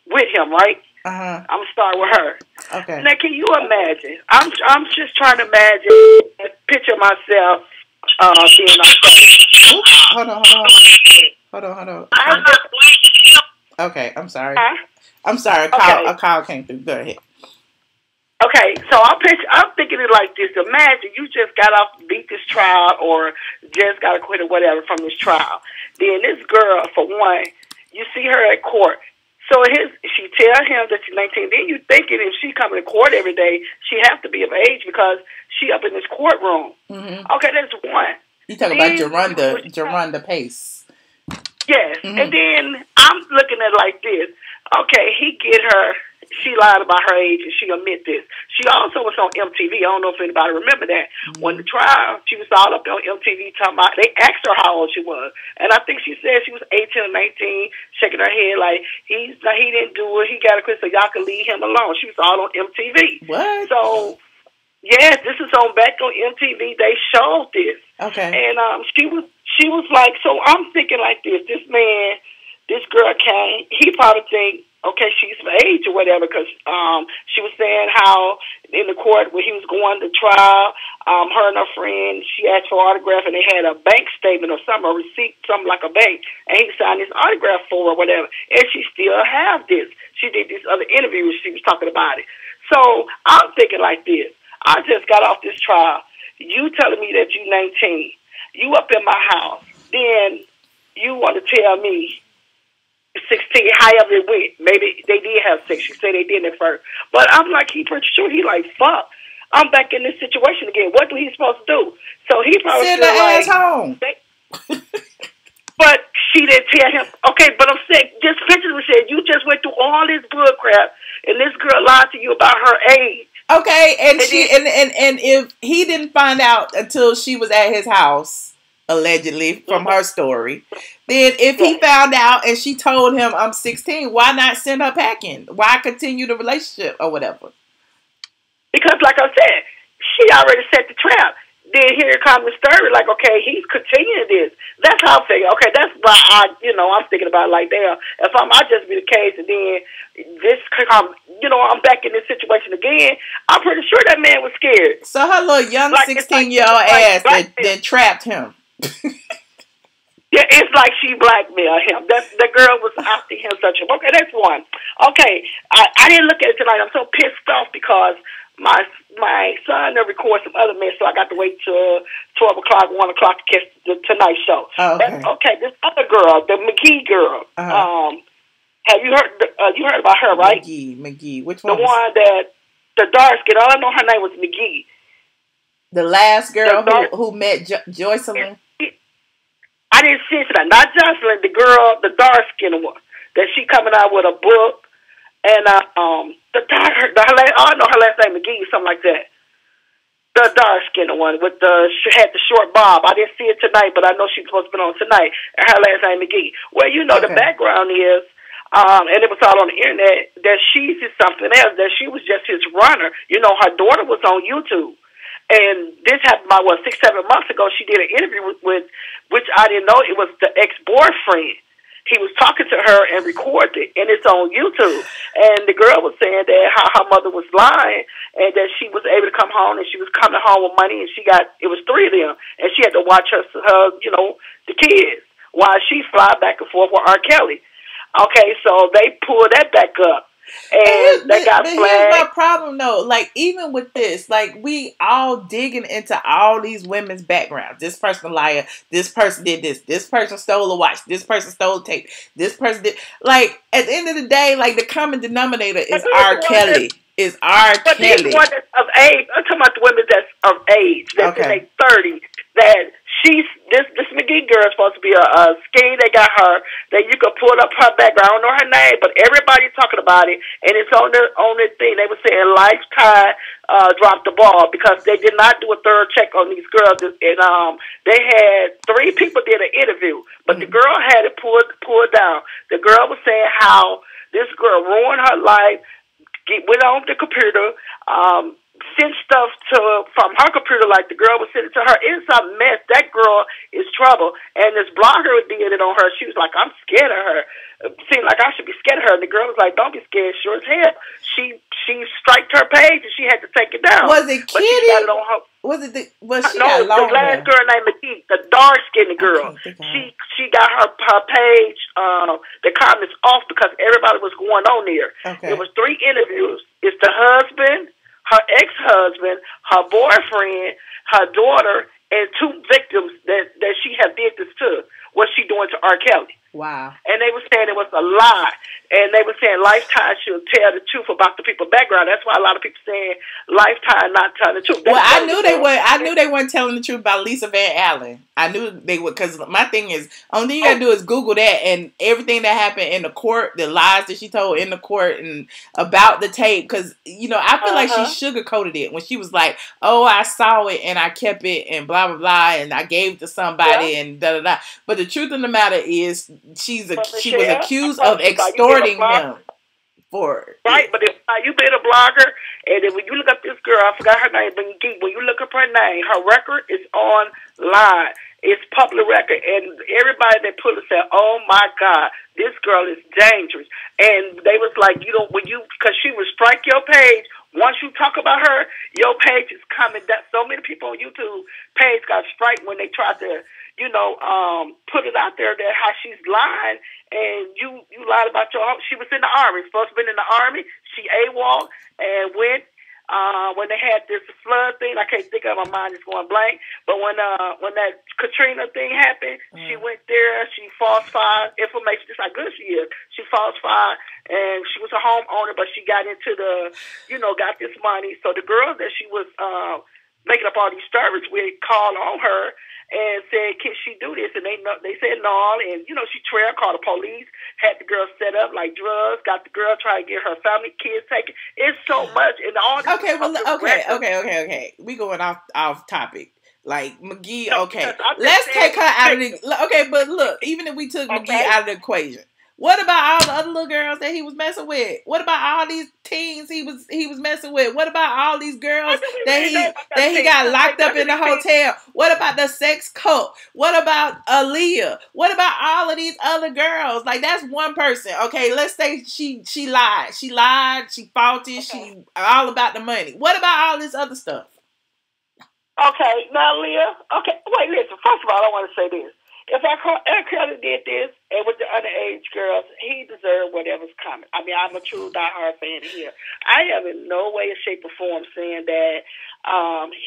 with him, right? Uh-huh. I'm gonna start with her. Okay. Now, can you imagine? I'm just trying to imagine, picture myself being on stage. Hold on. Okay, I'm sorry. Huh? I'm sorry. A call came through. Go ahead. Okay, so I'm thinking it like this. Imagine you just got off beat this trial or just got acquitted or whatever from this trial. Then this girl, for one, you see her at court. So she tell him that she's 19. Then you thinking if she coming to court every day, she has to be of age because she up in this courtroom. Mm-hmm. Okay, that's one. You talking about Jerronda Pace. Yes. Mm-hmm. And then I'm looking at it like this. Okay, he get her she lied about her age, and she admit this. She also was on MTV. I don't know if anybody remember that. When the trial, she was all up on MTV talking about, they asked her how old she was. And I think she said she was 18 or 19, shaking her head like, he didn't do it. He got to quit so y'all can leave him alone. She was all on MTV. What? So, yes, this is on back on MTV. They showed this. Okay. And she was like, so I'm thinking like this man, this girl came, he probably think, okay, she's of age or whatever, because she was saying how in the court when he was going to trial, her and her friend, she asked for an autograph, and they had a bank statement or something, a receipt, something like a bank, and he signed his autograph for her or whatever, and she still have this. She did this other interview where she was talking about it. So I'm thinking like this. I just got off this trial. You telling me that you 19. You up in my house. Then you want to tell me 16, however it went. Maybe they did have sex. She said they did at first. But I'm like, he pretty sure he like, fuck. I'm back in this situation again. What do he supposed to do? So he probably send the ass home. But she didn't tell him. Okay, but I'm saying, just picture me saying, you just went through all this bull crap, and this girl lied to you about her age. Okay, and if he didn't find out until she was at his house, allegedly, from her story, then if he found out and she told him, I'm 16, why not send her packing? Why continue the relationship or whatever? Because, like I said, she already set the trap. Then here comes the story, like, okay, he's continuing this. That's how I figure. Okay, that's why I'm thinking about it like that. If I just be the case, and then this come, I'm back in this situation again. I'm pretty sure that man was scared. So her little young 16-year-old ass that trapped him. Yeah, it's like she blackmailed him. The girl was after him such a. Okay, that's one. Okay, I didn't look at it tonight. I'm so pissed off because my son records some other men, so I got to wait till 12 o'clock, 1 o'clock to catch the Tonight Show. Oh, okay. Okay, this other girl, the McGee girl. Have you heard? You heard about her, right? McGee. Which one? The one that the dark skin. All I know her name was McGee. The last girl who met Joycelyn. I didn't see that. Not Jocelyn, the girl, the dark skinned one. That she coming out with a book. And I know her last name McGee, something like that. The dark skinned one with had the short bob. I didn't see it tonight, but I know she's supposed to be on tonight. And her last name McGee. Well, the background is, and it was all on the internet, that she's something else. That she was just his runner. Her daughter was on YouTube. And this happened about 6-7 months ago. She did an interview with which I didn't know it was the ex-boyfriend. He was talking to her and recorded it, and it's on YouTube. And the girl was saying that how her mother was lying, and that she was able to come home, and she was coming home with money, and it was 3 of them, and she had to watch her the kids while she fly back and forth with R. Kelly. Okay, so they pulled that back up. And they got flagged. Here's my problem, though. Like, even with this, like, we all digging into all these women's backgrounds. This person a liar. This person did this. This person stole a watch. This person stole a tape. This person did. Like, at the end of the day, like, the common denominator is R. Kelly. But these ones that's of age, I'm talking about the women that's of age, that's in their 30s, that this McGee girl is supposed to be a skinny. They got her, that you could pull up her background. I don't know her name, but everybody's talking about it, and it's on their thing. They were saying Lifetime dropped the ball because they did not do a thorough check on these girls, and they had 3 people did an interview, but the girl had it pulled down. The girl was saying how this girl ruined her life, went on the computer, sent stuff from her computer, like the girl was sending to her. It's a mess. That girl is trouble. And this blogger did it on her. She was like, I'm scared of her. It seemed like I should be scared of her. And the girl was like, don't be scared. Sure as hell. She striked her page and she had to take it down. Was it Kitty? She got it on her. The last girl named McGee, the dark skinned girl. She got her page, the comments off because everybody was going on there. There was 3 interviews. It's the husband, her ex-husband, her boyfriend, her daughter, and 2 victims that she had did this to. What she doing to R. Kelly. Wow. And they were saying it was a lie. And they were saying Lifetime should tell the truth about the people's background. That's why a lot of people saying Lifetime not telling the truth. I knew they weren't telling the truth about Lisa Van Allen. I knew they would, because my thing is, only thing you gotta do is Google that, and everything that happened in the court, the lies that she told in the court, and about the tape, because, you know, I feel like she sugarcoated it when she was like, oh, I saw it, and I kept it, and blah, blah, blah, and I gave it to somebody, and da, da, da. But the truth of the matter is, she was accused of extorting him for it. Right, but if you been a blogger, and then when you look up this girl, I forgot her name, but when you look up her name, her record is online. It's public record, and everybody that put it said, "Oh my God, this girl is dangerous." And they was like, you know, because she would strike your page. Once you talk about her, your page is coming. That so many people on YouTube page got striked when they tried to, you know, put it out there that how she's lying, and you lied about she was in the army, supposed to be in the army. She AWOL and went. When they had this flood thing, I can't think of, my mind is going blank. But when that Katrina thing happened, she went there. She falsified information. Just how good she is. She falsified, and she was a homeowner, but she got into got this money. So the girl that she was making up all these stories, we called on her and said, can she do this? And they said no. And, you know, she called the police, had the girl set up like drugs, got the girl trying to get her family, kids taken. It's so much. And all this okay. We going off topic. Like, McGee, okay. Let's take her out of the... Okay, but look, even if we took McGee out of the equation, what about all the other little girls that he was messing with? What about all these teens he was messing with? What about all these girls that he got locked up in the hotel? What about the sex cult? What about Aaliyah? What about all of these other girls? Like, that's one person. Okay, let's say she lied. She lied. She faulty. She all about the money. What about all this other stuff? Okay, now, Leah. Okay, wait, listen. First of all, I want to say this. If R. Kelly did this, and with the underage girls, he deserved whatever's coming. I mean, I'm a true diehard fan here. I am in no way, shape, or form saying that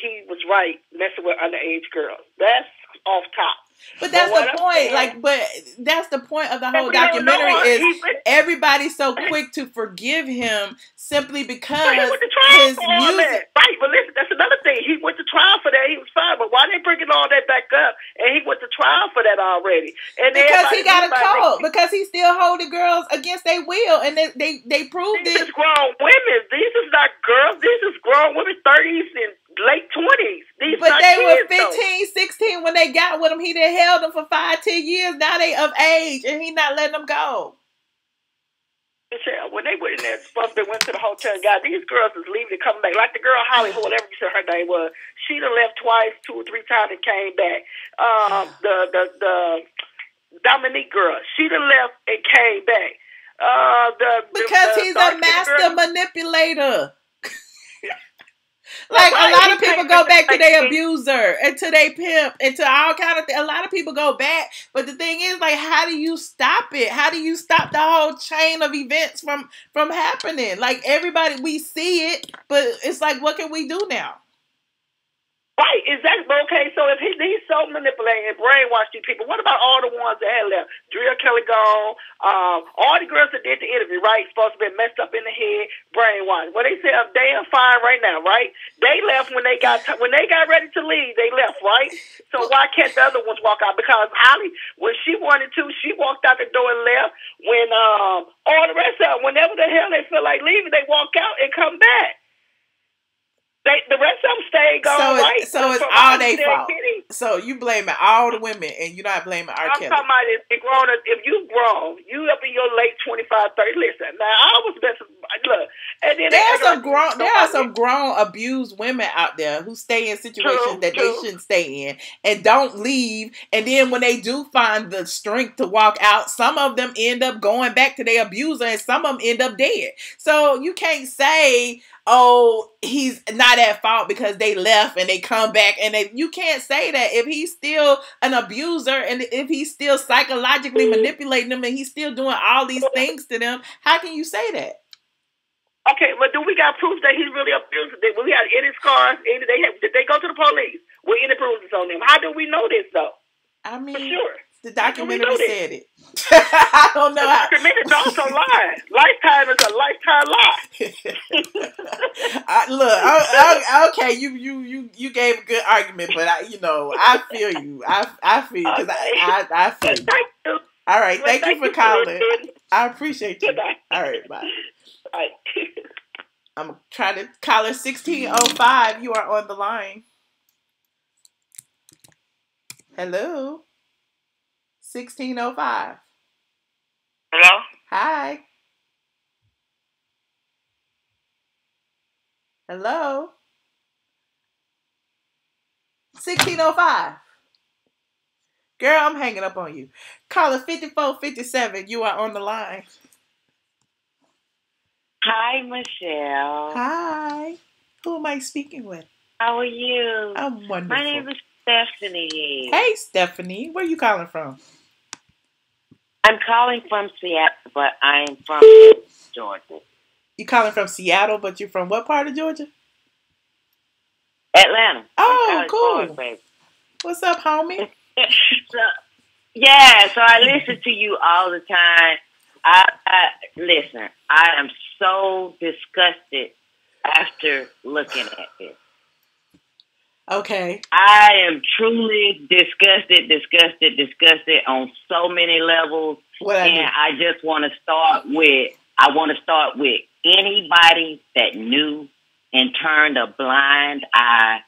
he was right messing with underage girls. That's off top. But that's the point. But that's the point of the whole documentary is everybody's so quick to forgive him simply because his music. Right, but listen, that's another thing. He went to trial for that. He was fine, but why they bringing all that back up? And he went to trial for that already. And because he got a code. Because he still holding girls against their will, and they proved it. These is grown women. These is not girls. These is grown women, 30s and late 20s. But they were 15, 16 when they got with him. He done held them for 5, 10 years. Now they of age, and he not letting them go. When they went in there, supposed to went to the hotel and got these girls is leaving and coming back. Like the girl Holly, whatever you said her name was, she done left twice, 2 or 3 times and came back. The Dominique girl, she done left and came back. Because he's a master manipulator. Like, a lot of people go back to their abuser and to their pimp and to all kind of things. A lot of people go back. But the thing is, like, how do you stop it? How do you stop the whole chain of events from happening? Like, everybody, we see it, but it's like, what can we do now? Right, exactly. Okay, so if he's so manipulating and brainwashed these people, what about all the ones that had left? Drea Kelly gone, all the girls that did the interview, right, supposed to be messed up in the head, brainwashed. Well, they said they are fine right now, right? They left when they got ready to leave. They left, right? So why can't the other ones walk out? Because Holly, when she wanted to, she walked out the door and left. When all the rest of them, whenever the hell they feel like leaving, they walk out and come back. The rest of them stayed gone, right? So it's all their fault. So you blaming all the women, and you're not blaming R. Kelly. I'm talking about if you grown, you up in your late 25, 30. Listen, now I was look, and then there are some grown abused women out there who stay in situations that they shouldn't stay in and don't leave. And then when they do find the strength to walk out, some of them end up going back to their abuser, and some of them end up dead. So you can't say, oh, he's not at fault because they left and they come back. And you can't say that if he's still an abuser and if he's still psychologically manipulating them and he's still doing all these things to them. How can you say that? Okay, but do we got proof that he's really abusing them? We got any scars? Did they go to the police with any bruises on them? How do we know this, though? I mean, for sure. The We documentary know that. said it. I don't know The how. documentary is also lying. Lifetime is a lifetime lie. Okay, you gave a good argument, but I feel you. I feel you because I feel you. Thank you. All right, Well, thank you for calling. I appreciate you. Goodbye. All right, bye. All right. I'm gonna try to call it 1605. You are on the line. Hello. 1605. Hello? Hi. Hello. 1605. Girl, I'm hanging up on you. Caller 5457. You are on the line. Hi, Michelle. Hi. Who am I speaking with? How are you? I'm wonderful. My name is Stephanie. Hey, Stephanie. Where are you calling from? I'm calling from Seattle, but I'm from Georgia. You calling from Seattle, but you're from what part of Georgia? Atlanta. Oh, cool. Forward, What's up, homie? so I listen to you all the time. Listen, I am so disgusted after looking at this. Okay. I am truly disgusted on so many levels. I just want to start with anybody that knew and turned a blind eye.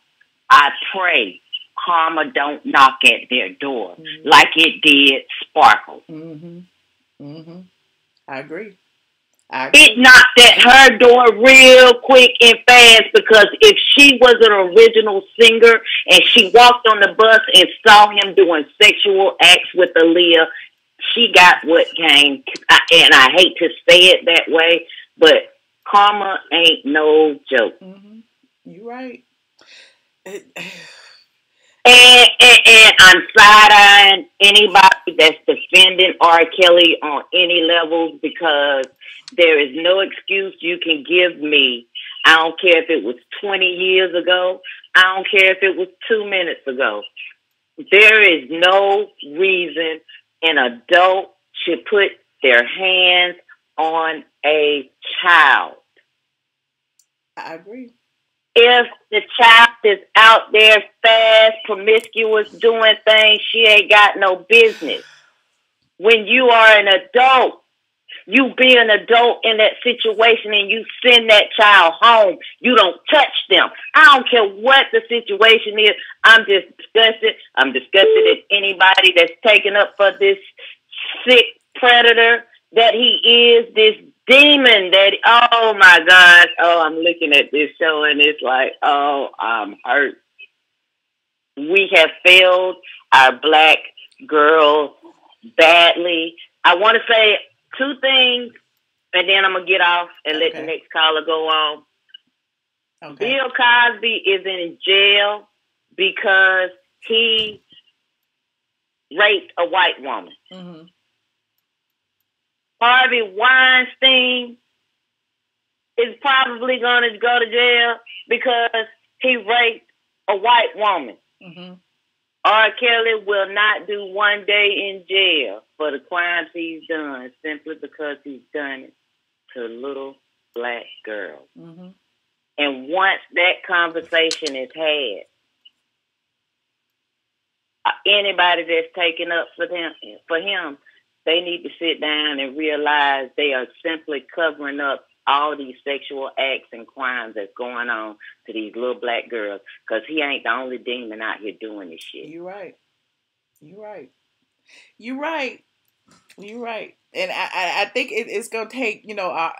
I pray karma don't knock at their door like it did Sparkle. I agree. It knocked at her door real quick and fast because if she was an original singer and she walked on the bus and saw him doing sexual acts with Aaliyah, she got what came. And I hate to say it that way, but karma ain't no joke. You're right. And I'm side-eyeing anybody that's defending R. Kelly on any level because there is no excuse you can give me. I don't care if it was 20 years ago. I don't care if it was 2 minutes ago. There is no reason an adult should put their hands on a child. I agree. If the child is out there fast, promiscuous, doing things she ain't got no business. When you are an adult, you be an adult in that situation and you send that child home. You don't touch them. I don't care what the situation is. I'm just disgusted. I'm disgusted at anybody that's taken up for this sick predator that he is, this demon that, oh my gosh, I'm looking at this show and it's like, I'm hurt. We have failed our black girls badly. I want to say 2 things and then I'm going to get off and let the next caller go on. Okay. Bill Cosby is in jail because he raped a white woman. Harvey Weinstein is probably going to go to jail because he raped a white woman. R. Kelly will not do 1 day in jail for the crimes he's done simply because he's done it to little black girls. And once that conversation is had, anybody that's taken up for him, they need to sit down and realize they are simply covering up all these sexual acts and crimes that's going on to these little black girls because he ain't the only demon out here doing this shit. You're right. And I think it's going to take, our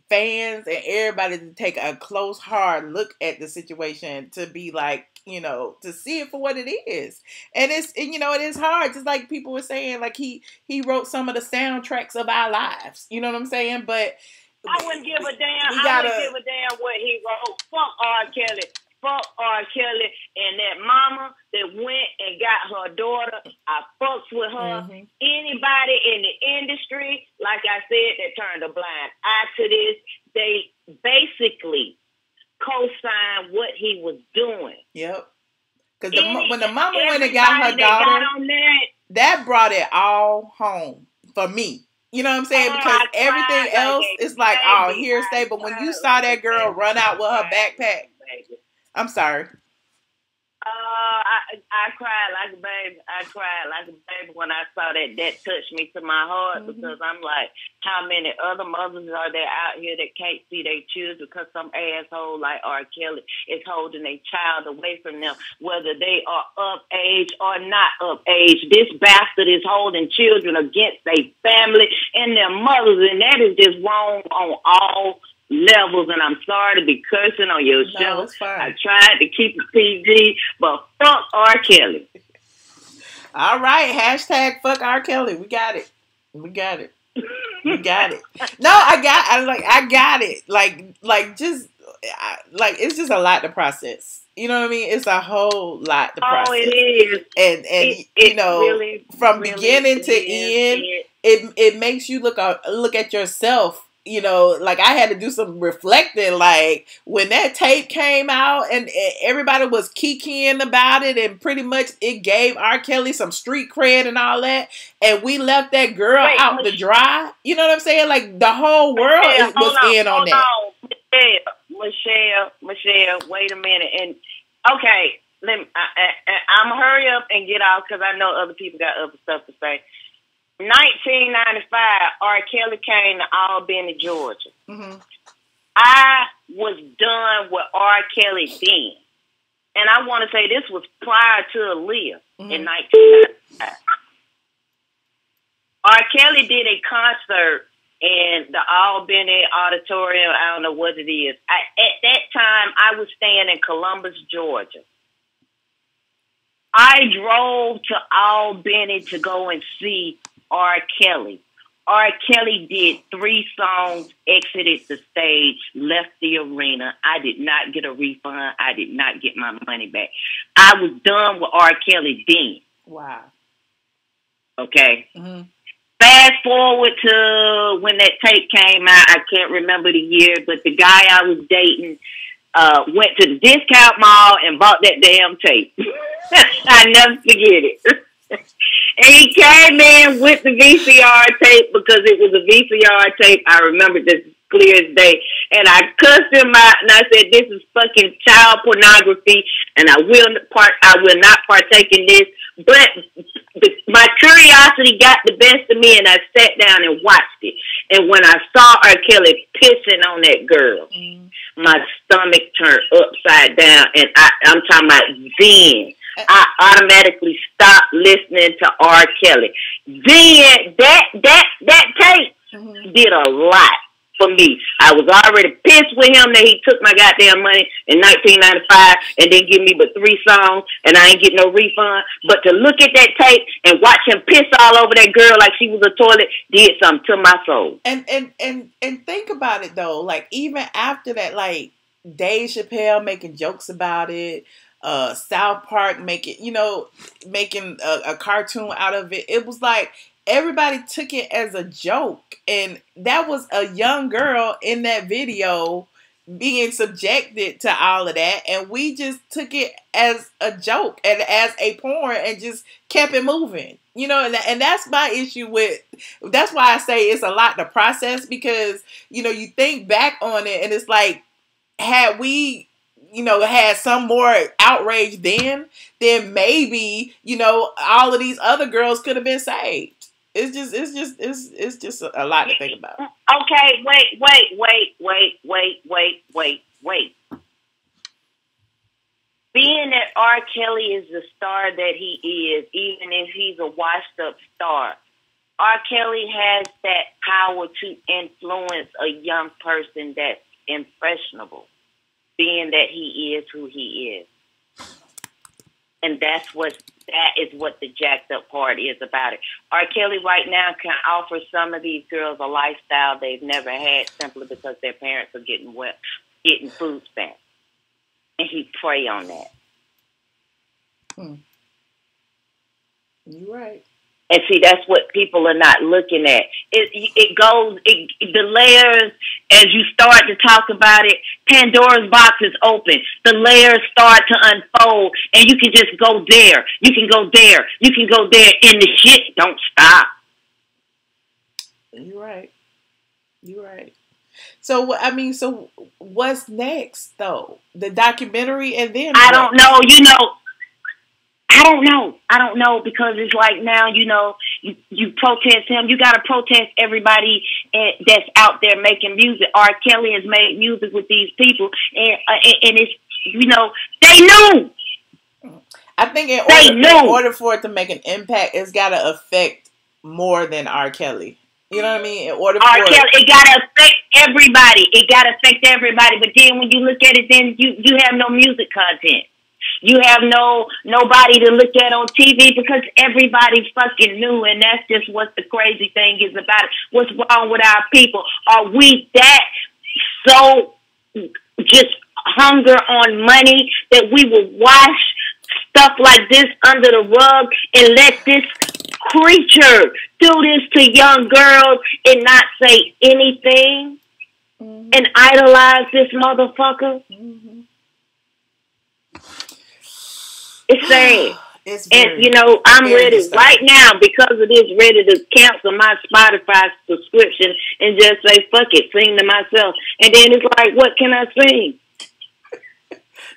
fans and everybody to take a close, hard look at the situation to be like, to see it for what it is. And it is hard. Just like people were saying, like he wrote some of the soundtracks of our lives. You know what I'm saying? But I wouldn't give a damn. I wouldn't give a damn what he wrote. Fuck R. Kelly. Fuck R. Kelly and that mama that went and got her daughter. I fucks with her. Anybody in the industry, like I said, that turned a blind eye to this, they basically co-signed what he was doing. Yep. Because when the mama went and got her daughter, that brought it all home for me. You know what I'm saying? Because everything else is like, oh, hearsay. But when you saw that girl run out with her backpack, I'm sorry. I cried like a baby. I cried like a baby when I saw that. That touched me to my heart because I'm like, how many other mothers are there out here that can't see their children because some asshole like R. Kelly is holding a child away from them, whether they are of age or not of age. This bastard is holding children against their family and their mothers, and that is just wrong on all levels, and I'm sorry to be cursing on your show. I tried to keep it PG, but fuck R. Kelly. All right, hashtag fuck R. Kelly. We got it. We got it. We got it. No, I got it. It's just a lot to process. You know what I mean? It's a whole lot to process. Oh, it is. And you know, really, from beginning to end, it makes you look at yourself. You know, like I had to do some reflecting, like when that tape came out and everybody was kikiing about it, and pretty much it gave R. Kelly some street cred and all that, and we left that girl out to dry. You know what I'm saying? Like the whole world was in on that. Michelle, wait a minute. And okay, I'm gonna hurry up and get off because I know other people got other stuff to say. 1995, R. Kelly came to Albany, Georgia. I was done with R. Kelly then. And I want to say this was prior to ATLien in 1995. R. Kelly did a concert in the Albany Auditorium. I don't know what it is. At that time, I was staying in Columbus, Georgia. I drove to Albany to go and see R. Kelly. R. Kelly did 3 songs, exited the stage, left the arena. I did not get a refund. I did not get my money back. I was done with R. Kelly then. Wow. Okay. Fast forward to when that tape came out. I can't remember the year, but the guy I was dating went to the discount mall and bought that damn tape. I never forget it. And he came in with the VCR tape because it was a VCR tape. I remember this clear as day. And I cussed him out and I said, this is fucking child pornography and I will not partake in this. But my curiosity got the best of me and I sat down and watched it. And when I saw R. Kelly pissing on that girl, my stomach turned upside down. And I'm talking about then. I automatically stopped listening to R. Kelly. Then that tape did a lot for me. I was already pissed with him that he took my goddamn money in 1995 and didn't give me but 3 songs and I ain't get no refund. But to look at that tape and watch him piss all over that girl like she was a toilet did something to my soul. And think about it though, like even after that, like Dave Chappelle making jokes about it. South Park making a cartoon out of it. It was like everybody took it as a joke, and that was a young girl in that video being subjected to all of that, and we just took it as a joke and as a porn and just kept it moving. You know, and that's my issue with. That's why I say it's a lot to process because you think back on it and it's like had we had some more outrage then maybe, all of these other girls could have been saved. It's just a lot to think about. Okay, wait. Being that R. Kelly is the star that he is, even if he's a washed up star, R. Kelly has that power to influence a young person that's impressionable. Being that he is who he is. And that is what the jacked up part is about it. R. Kelly right now can offer some of these girls a lifestyle they've never had simply because their parents are getting food stamps. And he prey on that. You're right. And see, that's what people are not looking at. The layers as you start to talk about it, Pandora's box is open. The layers start to unfold, and you can just go there. You can go there. You can go there, and the shit don't stop. You're right. You're right. So, I mean, so what's next, though? The documentary, and then I don't know. You know, I don't know. I don't know, because it's like now, you know, you protest him. You got to protest everybody that's out there making music. R. Kelly has made music with these people, and it's, you know, they knew. I think in order for it to make an impact, it's got to affect more than R. Kelly. You know what I mean? In order for R. Kelly, it got to affect everybody. It got to affect everybody. But then when you look at it, then you have no music content. You have nobody to look at on TV, because everybody fucking knew, and that's just what the crazy thing is about it. What's wrong with our people? Are we that so just hunger on money that we will wash stuff like this under the rug and let this creature do this to young girls and not say anything and idolize this motherfucker? It's sad. And, you know, I'm ready right now, because of this, ready to cancel my Spotify subscription and just say, fuck it, sing to myself. And then it's like, what can I sing?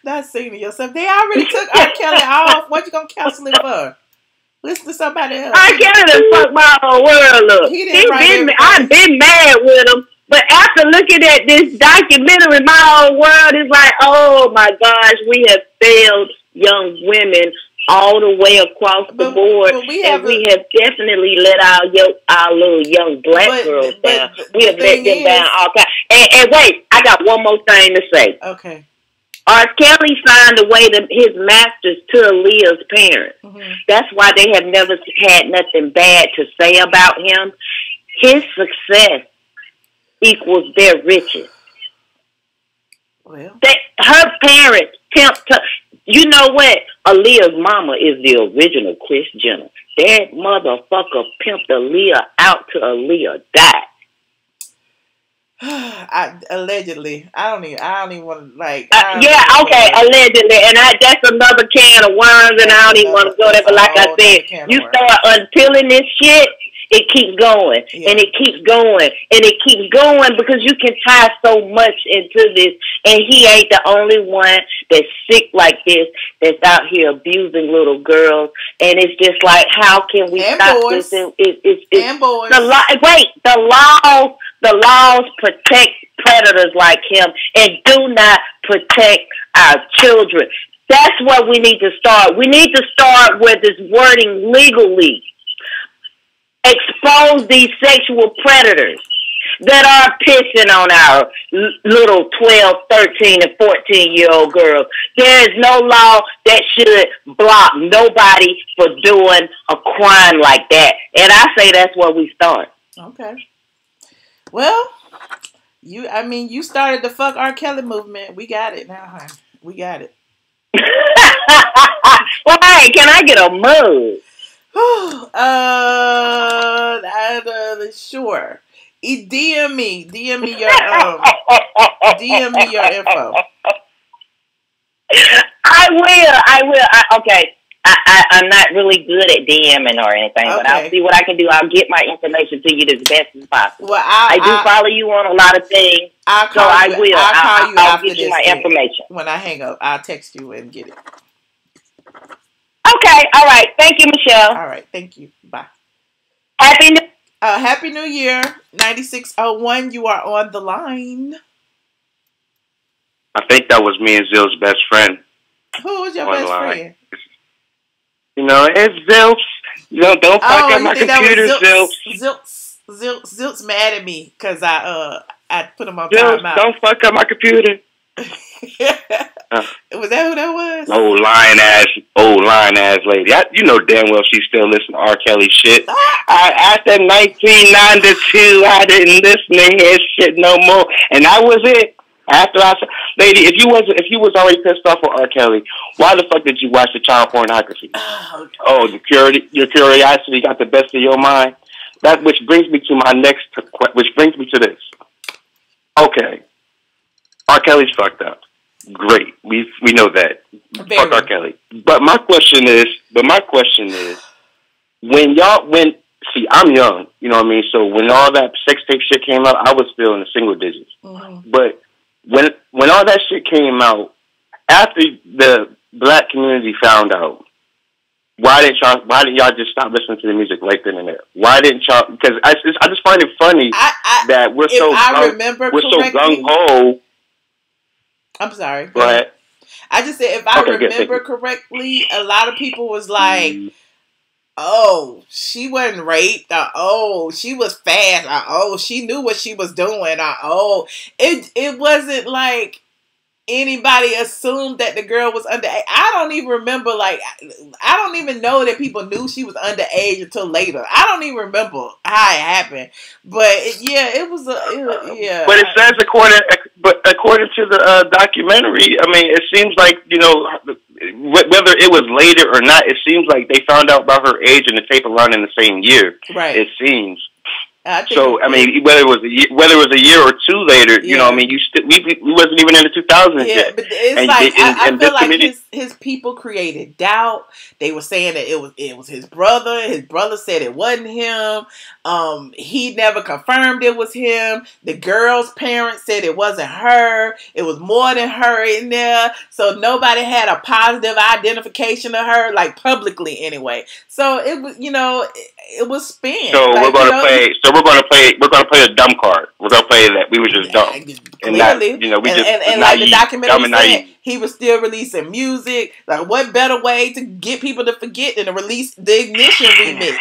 Not sing to yourself. They already took R. Kelly off. What you gonna cancel it for? Listen to somebody else. R. Kelly done fucked my whole world up. I've been mad with him. But after looking at this documentary, my whole world is like, oh my gosh, we have failed young women all the way across the board. We have definitely let our little young black girls down. We have let them down all time. And wait, I got one more thing to say. Okay. R. Kelly signed away his masters to Aaliyah's parents. That's why they have never had nothing bad to say about him. His success equals their riches. Well, her parents you know what? Aaliyah's mama is the original Kris Jenner. That motherfucker pimped Aaliyah out till Aaliyah died. Allegedly, I don't even want to allegedly, and that's another can of worms, and I don't even want to go there. But like I said, you start unpeeling this shit, it keeps going, and it keeps going, and it keeps going, because you can tie so much into this, and he ain't the only one that's sick like this, that's out here abusing little girls, and it's just like, how can we stop this? And boys. The laws protect predators like him and do not protect our children. That's where we need to start. We need to start with this wording legally. Expose these sexual predators that are pissing on our little 12, 13, and 14-year-old girls. There is no law that should block nobody for doing a crime like that. And I say that's where we start. Okay. Well, you started the fuck R. Kelly movement. We got it now, honey. We got it. Well, hey, can I get a mug? Sure. DM me your info. I will. Okay. I'm not really good at DMing or anything, but I'll see what I can do. I'll get my information to you as best as possible. Well, I do follow you on a lot of things, I'll get you my information. When I hang up, I'll text you and get it. Okay, all right. Thank you, Michelle. All right, thank you. Bye. Happy New Year, 9601. You are on the line. I think that was me and Zill's best friend. Who was your best friend? You know, it's Zilps. You know, don't fuck up my computer, Zilps. Zilps mad at me because I put him on Zilps, timeout. Don't fuck up my computer. Was that who that was? Old lying ass lady. You know damn well she still listen to R. Kelly shit. After 1992, I didn't listen to his shit no more, and that was it. After I said, lady, if you was already pissed off with R. Kelly, why the fuck did you watch the child pornography? Oh, your curiosity got the best of your mind. Which brings me to this. Okay, R. Kelly's fucked up. Great, we know that. Fuck R. Kelly. But my question is, see, I'm young, you know what I mean? So when all that sex tape shit came out, I was still in the single digits. Mm-hmm. But when all that shit came out, after the black community found out, why didn't y'all just stop listening to the music right then and there? Why didn't y'all? Because I just find it funny that we're so gung ho. I'm sorry. Go ahead. I just said, if I remember correctly, a lot of people was like, "Oh, she wasn't raped," or "Oh, she was fast," or "Oh, she knew what she was doing," or "Oh, it wasn't like anybody assumed that the girl was underage." I don't even remember, like, I don't even know that people knew she was underage until later. I don't even remember how it happened. But it was yeah. But it says according to the documentary, I mean, it seems like, you know, whether it was later or not, it seems like they found out about her age and the tape around in the same year. Right. It seems. So I mean, whether it was a year or two later, you know, I mean, we wasn't even in the 2000s yet. But it's I feel like his people created doubt. They were saying that it was his brother. His brother said it wasn't him. He never confirmed it was him. The girl's parents said it wasn't her. It was more than her in there. So nobody had a positive identification of her, like publicly anyway. So it was, you know, it was spin. So we're gonna play. So we're gonna play a dumb card. We're gonna play that we were just dumb. Clearly, and not, we just and like the documentary said, he was still releasing music. Like, what better way to get people to forget than to release the Ignition remix?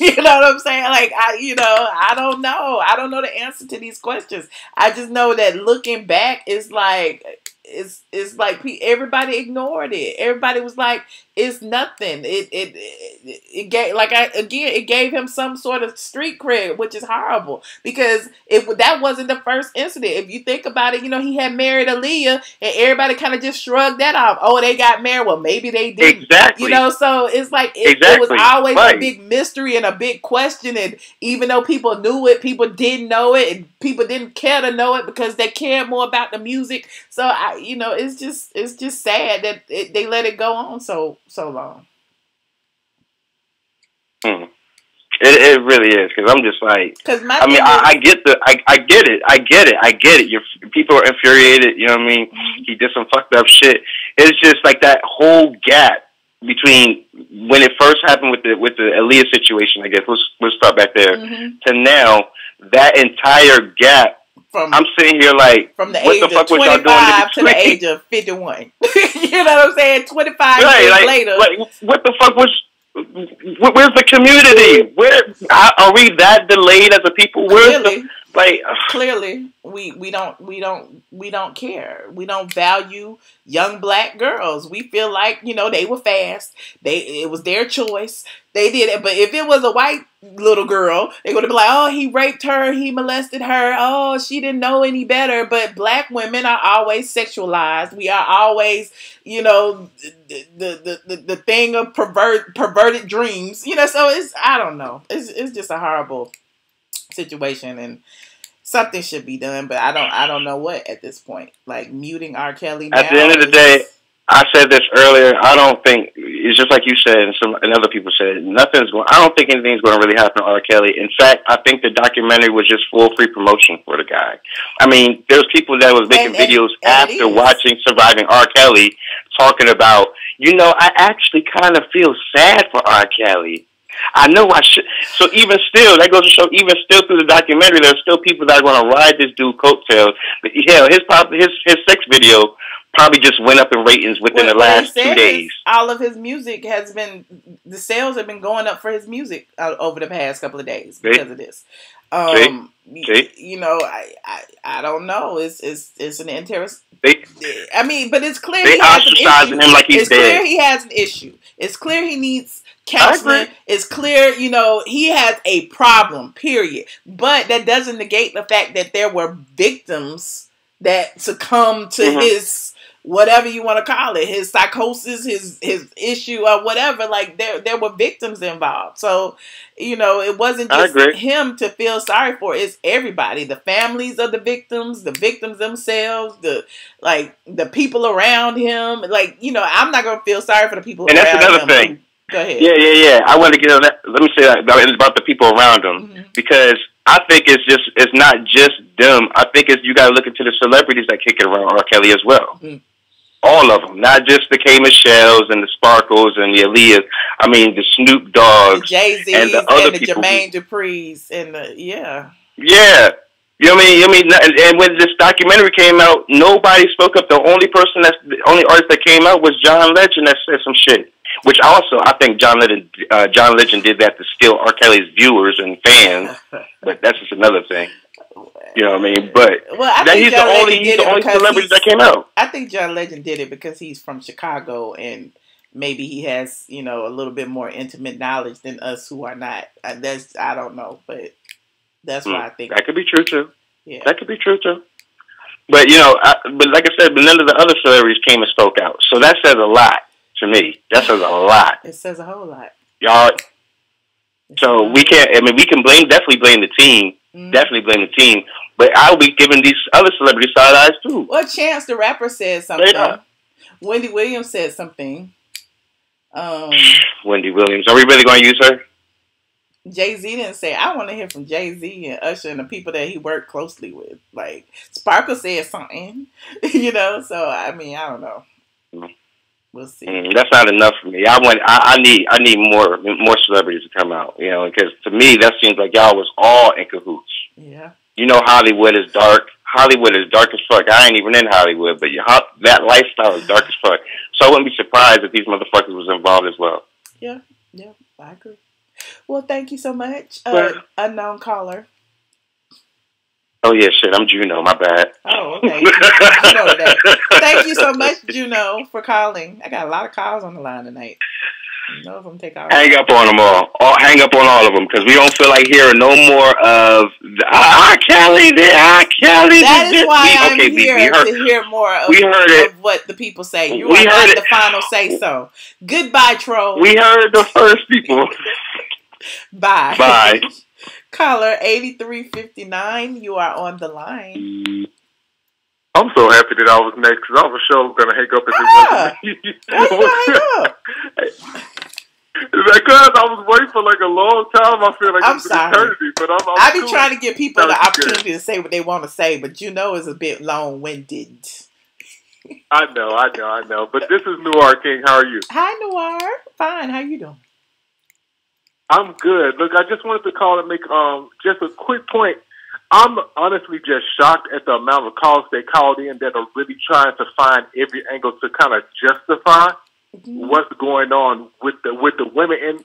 You know what I'm saying? Like, I don't know. I don't know the answer to these questions. I just know that looking back is like, it's like everybody ignored it. Everybody was like, it's nothing. It gave, like, it gave him some sort of street cred, which is horrible, because that wasn't the first incident. If you think about it, you know, he had married ATLien, and everybody kind of just shrugged that off. Oh, they got married. Well, maybe they didn't. Exactly. You know, so it's like it was always a big mystery and a big question. And even though people knew it, people didn't know it, and people didn't care to know it because they cared more about the music. So it's just sad that they let it go on so long. It really is, because I'm just like, I get it. People are infuriated. You know what I mean? Mm-hmm. He did some fucked up shit. It's just like that whole gap between when it first happened with the ATLien situation. I guess let's start back there, mm-hmm. to now. That entire gap. I'm sitting here like, from the age of 25 to the age of 51. You know what I'm saying? 25 years later. Like, what the fuck was? Where's the community? Where are we that delayed as a people? Clearly, we don't care. We don't value young black girls. We feel like, you know, they were fast. It was their choice. They did it. But if it was a white little girl, they're going to be like, oh, he raped her, he molested her, oh, she didn't know any better. But black women are always sexualized. We are always, you know, the thing of perverted dreams. You know, so I don't know. It's just a horrible situation, and something should be done, but I don't know what at this point. Like, muting R. Kelly now. At the end of the day, I said this earlier, I don't think, it's just like you said, and other people said, I don't think anything's going to really happen to R. Kelly. In fact, I think the documentary was just full free promotion for the guy. I mean, there's people that was making videos after watching Surviving R. Kelly talking about, you know, I actually kind of feel sad for R. Kelly. I know I should. So even still, that goes to show, even still through the documentary, there's still people that are going to ride this dude coattails. But hell, his sex video probably just went up in ratings within the last 2 days. All of his music the sales have been going up for his music over the past couple of days because of this. You know, I don't know. It's an interest. I mean, but it's clear he has an issue. Him like he's dead. Clear he has an issue. It's clear he needs counseling. It's clear, you know, he has a problem, period. But that doesn't negate the fact that there were victims that succumbed to his whatever you want to call it, his psychosis, his issue or whatever. Like there were victims involved. So, you know, it wasn't just him to feel sorry for. It's everybody, the families of the victims themselves, the people around him. Like, you know, I'm not going to feel sorry for the people around him. And that's another thing. Go ahead. Yeah. I want to get on that. Let me say that about the people around him, because I think it's not just them. I think you got to look into the celebrities that kick it around R. Kelly as well. All of them, not just the K. Michelle's and the Sparkles and the Aaliyahs. I mean, the Snoop Dogg's, the Jay-Z's, and the other the people. Jermaine Dupri's, and the Yeah. You know what I mean? And when this documentary came out, nobody spoke up. The only artist that came out was John Legend that said some shit. Which also, I think John Legend did that to steal R. Kelly's viewers and fans. But that's just another thing. You know what I mean? But he's the only celebrity that came out. I think John Legend did it because he's from Chicago and maybe he has, you know, a little bit more intimate knowledge than us who are not. I don't know, but that's why I think that could be true too. Yeah, that could be true too. But you know, but like I said, none of the other celebrities came and spoke out. So that says a lot to me. That says a lot. It says a whole lot, y'all. So we can't. I mean, we can definitely blame the team. Definitely blame the team. But I'll be giving these other celebrities side eyes too. Well, Chance the Rapper said something. Wendy Williams said something. Wendy Williams. Are we really going to use her? Jay-Z didn't say. I want to hear from Jay-Z and Usher and the people that he worked closely with. Like, Sparkle said something. You know? So, I mean, I don't know. We'll see. That's not enough for me. I need more celebrities to come out. You know, because to me, that seems like y'all was all in cahoots. Yeah. You know, Hollywood is dark. Hollywood is dark as fuck. I ain't even in Hollywood, but that lifestyle is dark as fuck. So I wouldn't be surprised if these motherfuckers was involved as well. Yeah, I agree. Well, thank you so much, unknown caller. Oh, yeah, shit, I'm Juno, my bad. Oh, okay. I know that. Thank you so much, Juno, for calling. I got a lot of calls on the line tonight. You know if I'm take all hang up on them all. Hang up on all of them, because we don't feel like hearing no more of R. Kelly. That is why I'm here to hear more of what the people say. You are not the final say-so. Goodbye, troll. We heard the first people. Bye. Bye. Caller 8359, you are on the line. I'm so happy that I was next because I was sure going to hang up at this moment. Why you hang up? Because I was waiting for like a long time. I feel like it's an eternity, but I be trying to give people the opportunity to say what they want to say, but you know it's a bit long-winded. I know. But this is Noir King. How are you? Hi, Noir. Fine. How you doing? I'm good. Look, I just wanted to call and make just a quick point. I'm honestly just shocked at the amount of calls they called in that are really trying to find every angle to kind of justify what's going on with the women. And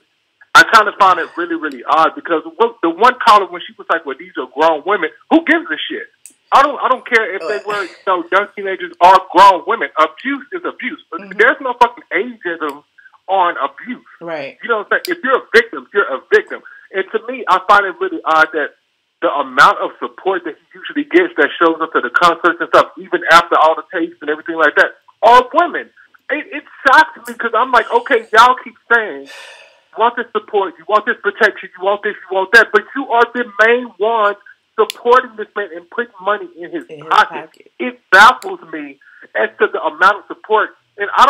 I kind of found it really, really odd because the one caller, when she was like, well, these are grown women, who gives a shit? I don't care if they were young teenagers or grown women. Abuse is abuse. There's no fucking ageism on abuse. Right. You know what I'm saying? If you're a victim, you're a victim. And to me, I find it really odd that the amount of support that he usually gets that shows up to the concerts and stuff, even after all the tapes and everything like that, are women. It shocks me because I'm like, okay, y'all keep saying you want this support, you want this protection, you want this, you want that, but you are the main ones supporting this man and putting money in his pocket. It baffles me as to the amount of support. And I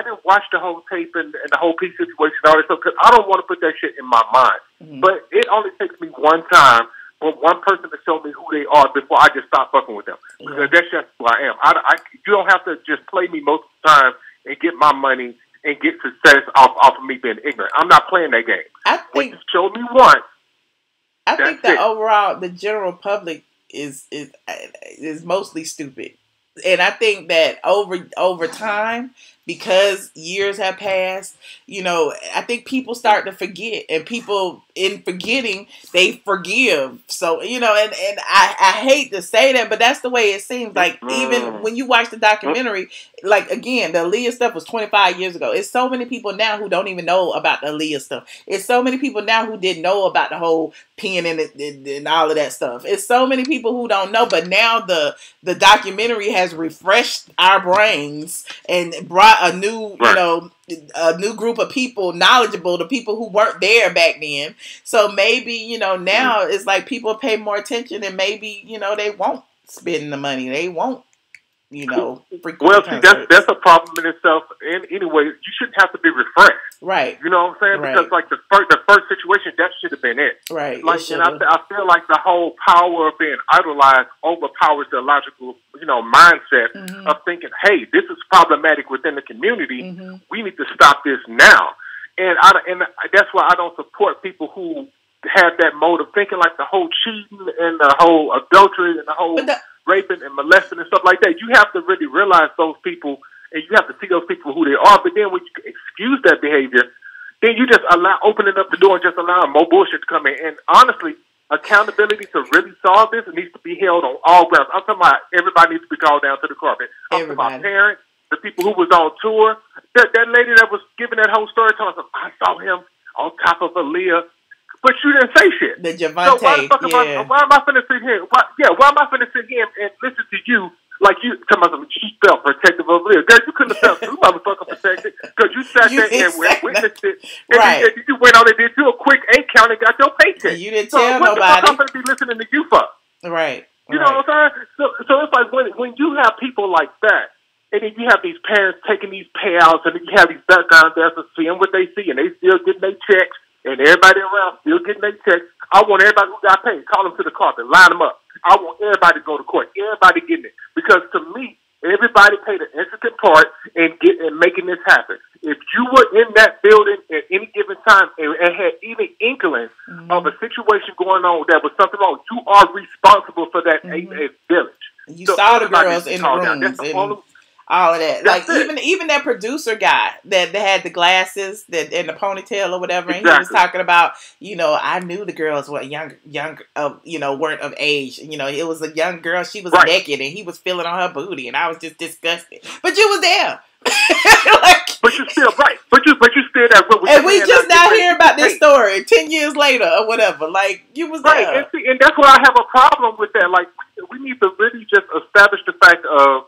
didn't watch the whole tape and the whole piece situation and all that stuff because I don't want to put that shit in my mind. But it only takes me one time for one person to show me who they are before I just stop fucking with them. Because that's just who I am. You don't have to just play me most of the time and get my money and get success off of me being ignorant. I'm not playing that game. When you show me once, I think that overall, the general public is mostly stupid. And I think that over time, because years have passed, you know, I think people start to forget, and people in forgetting, they forgive. So, you know, and I hate to say that, but that's the way it seems. Like, even when you watch the documentary, like, again, the Aaliyah stuff was 25 years ago. It's so many people now who don't even know about the Aaliyah stuff. It's so many people now who didn't know about the whole peeing in it and all of that stuff. It's so many people who don't know, but now the documentary has refreshed our brains and brought a new, you know, a new group of people knowledgeable, the people who weren't there back then. So maybe, you know, now it's like people pay more attention, and maybe, you know, they won't spend the money. They won't, you know, well, see, that's a problem in itself. And anyway, you shouldn't have to be refreshed. Right. You know what I'm saying? Right. Because, like, the first situation, that should have been it. Right. Like, and I feel like the whole power of being idolized overpowers the logical, you know, mindset of thinking, hey, this is problematic within the community. We need to stop this now. And that's why I don't support people who have that mode of thinking, like the whole cheating and the whole adultery and the whole raping and molesting and stuff like that. You have to really realize those people, and you have to see those people who they are. But then when you excuse that behavior, then you just opening up the door and just allowing more bullshit to come in. And honestly, accountability to really solve this, it needs to be held on all grounds. I'm talking about everybody needs to be called down to the carpet. I'm talking about parents, the people who was on tour. That lady that was giving that whole story telling us, I saw him on top of Aaliyah, but you didn't say shit. The Javante, so why am I finna sit here? Why am I finna sit here and listen to you like you talking about you felt protective of Aaliyah? Girl, you couldn't have felt too motherfucking protected because you sat there and witnessed it. And you went on and did you a quick 8 count and got your paycheck. You didn't tell nobody. What the fuck I'm gonna be listening to you for? Right. You know what I'm saying? So it's like when you have people like that, and then you have these parents taking these payouts, and then you have these background dancers seeing what they see, and they still getting their checks, and everybody around still getting their checks. I want everybody who got paid, call them to the carpet, line them up. I want everybody to go to court, everybody getting it. Because to me, everybody played an intricate part in making this happen. If you were in that building at any given time and had any inkling of a situation going on that was something wrong, you are responsible for that village. You saw the girls in the rooms. All of that. That's like even that producer guy that had the glasses and the ponytail or whatever, and he was talking about, you know, I knew the girls were young, you know, weren't of age. You know, it was a young girl, she was naked and he was feeling on her booty, and I was just disgusted. But you was there. But you still But you still there. And we just now hear about this story 10 years later or whatever. Like, you was there. And that's why I have a problem with that. Like, we need to really just establish the fact of,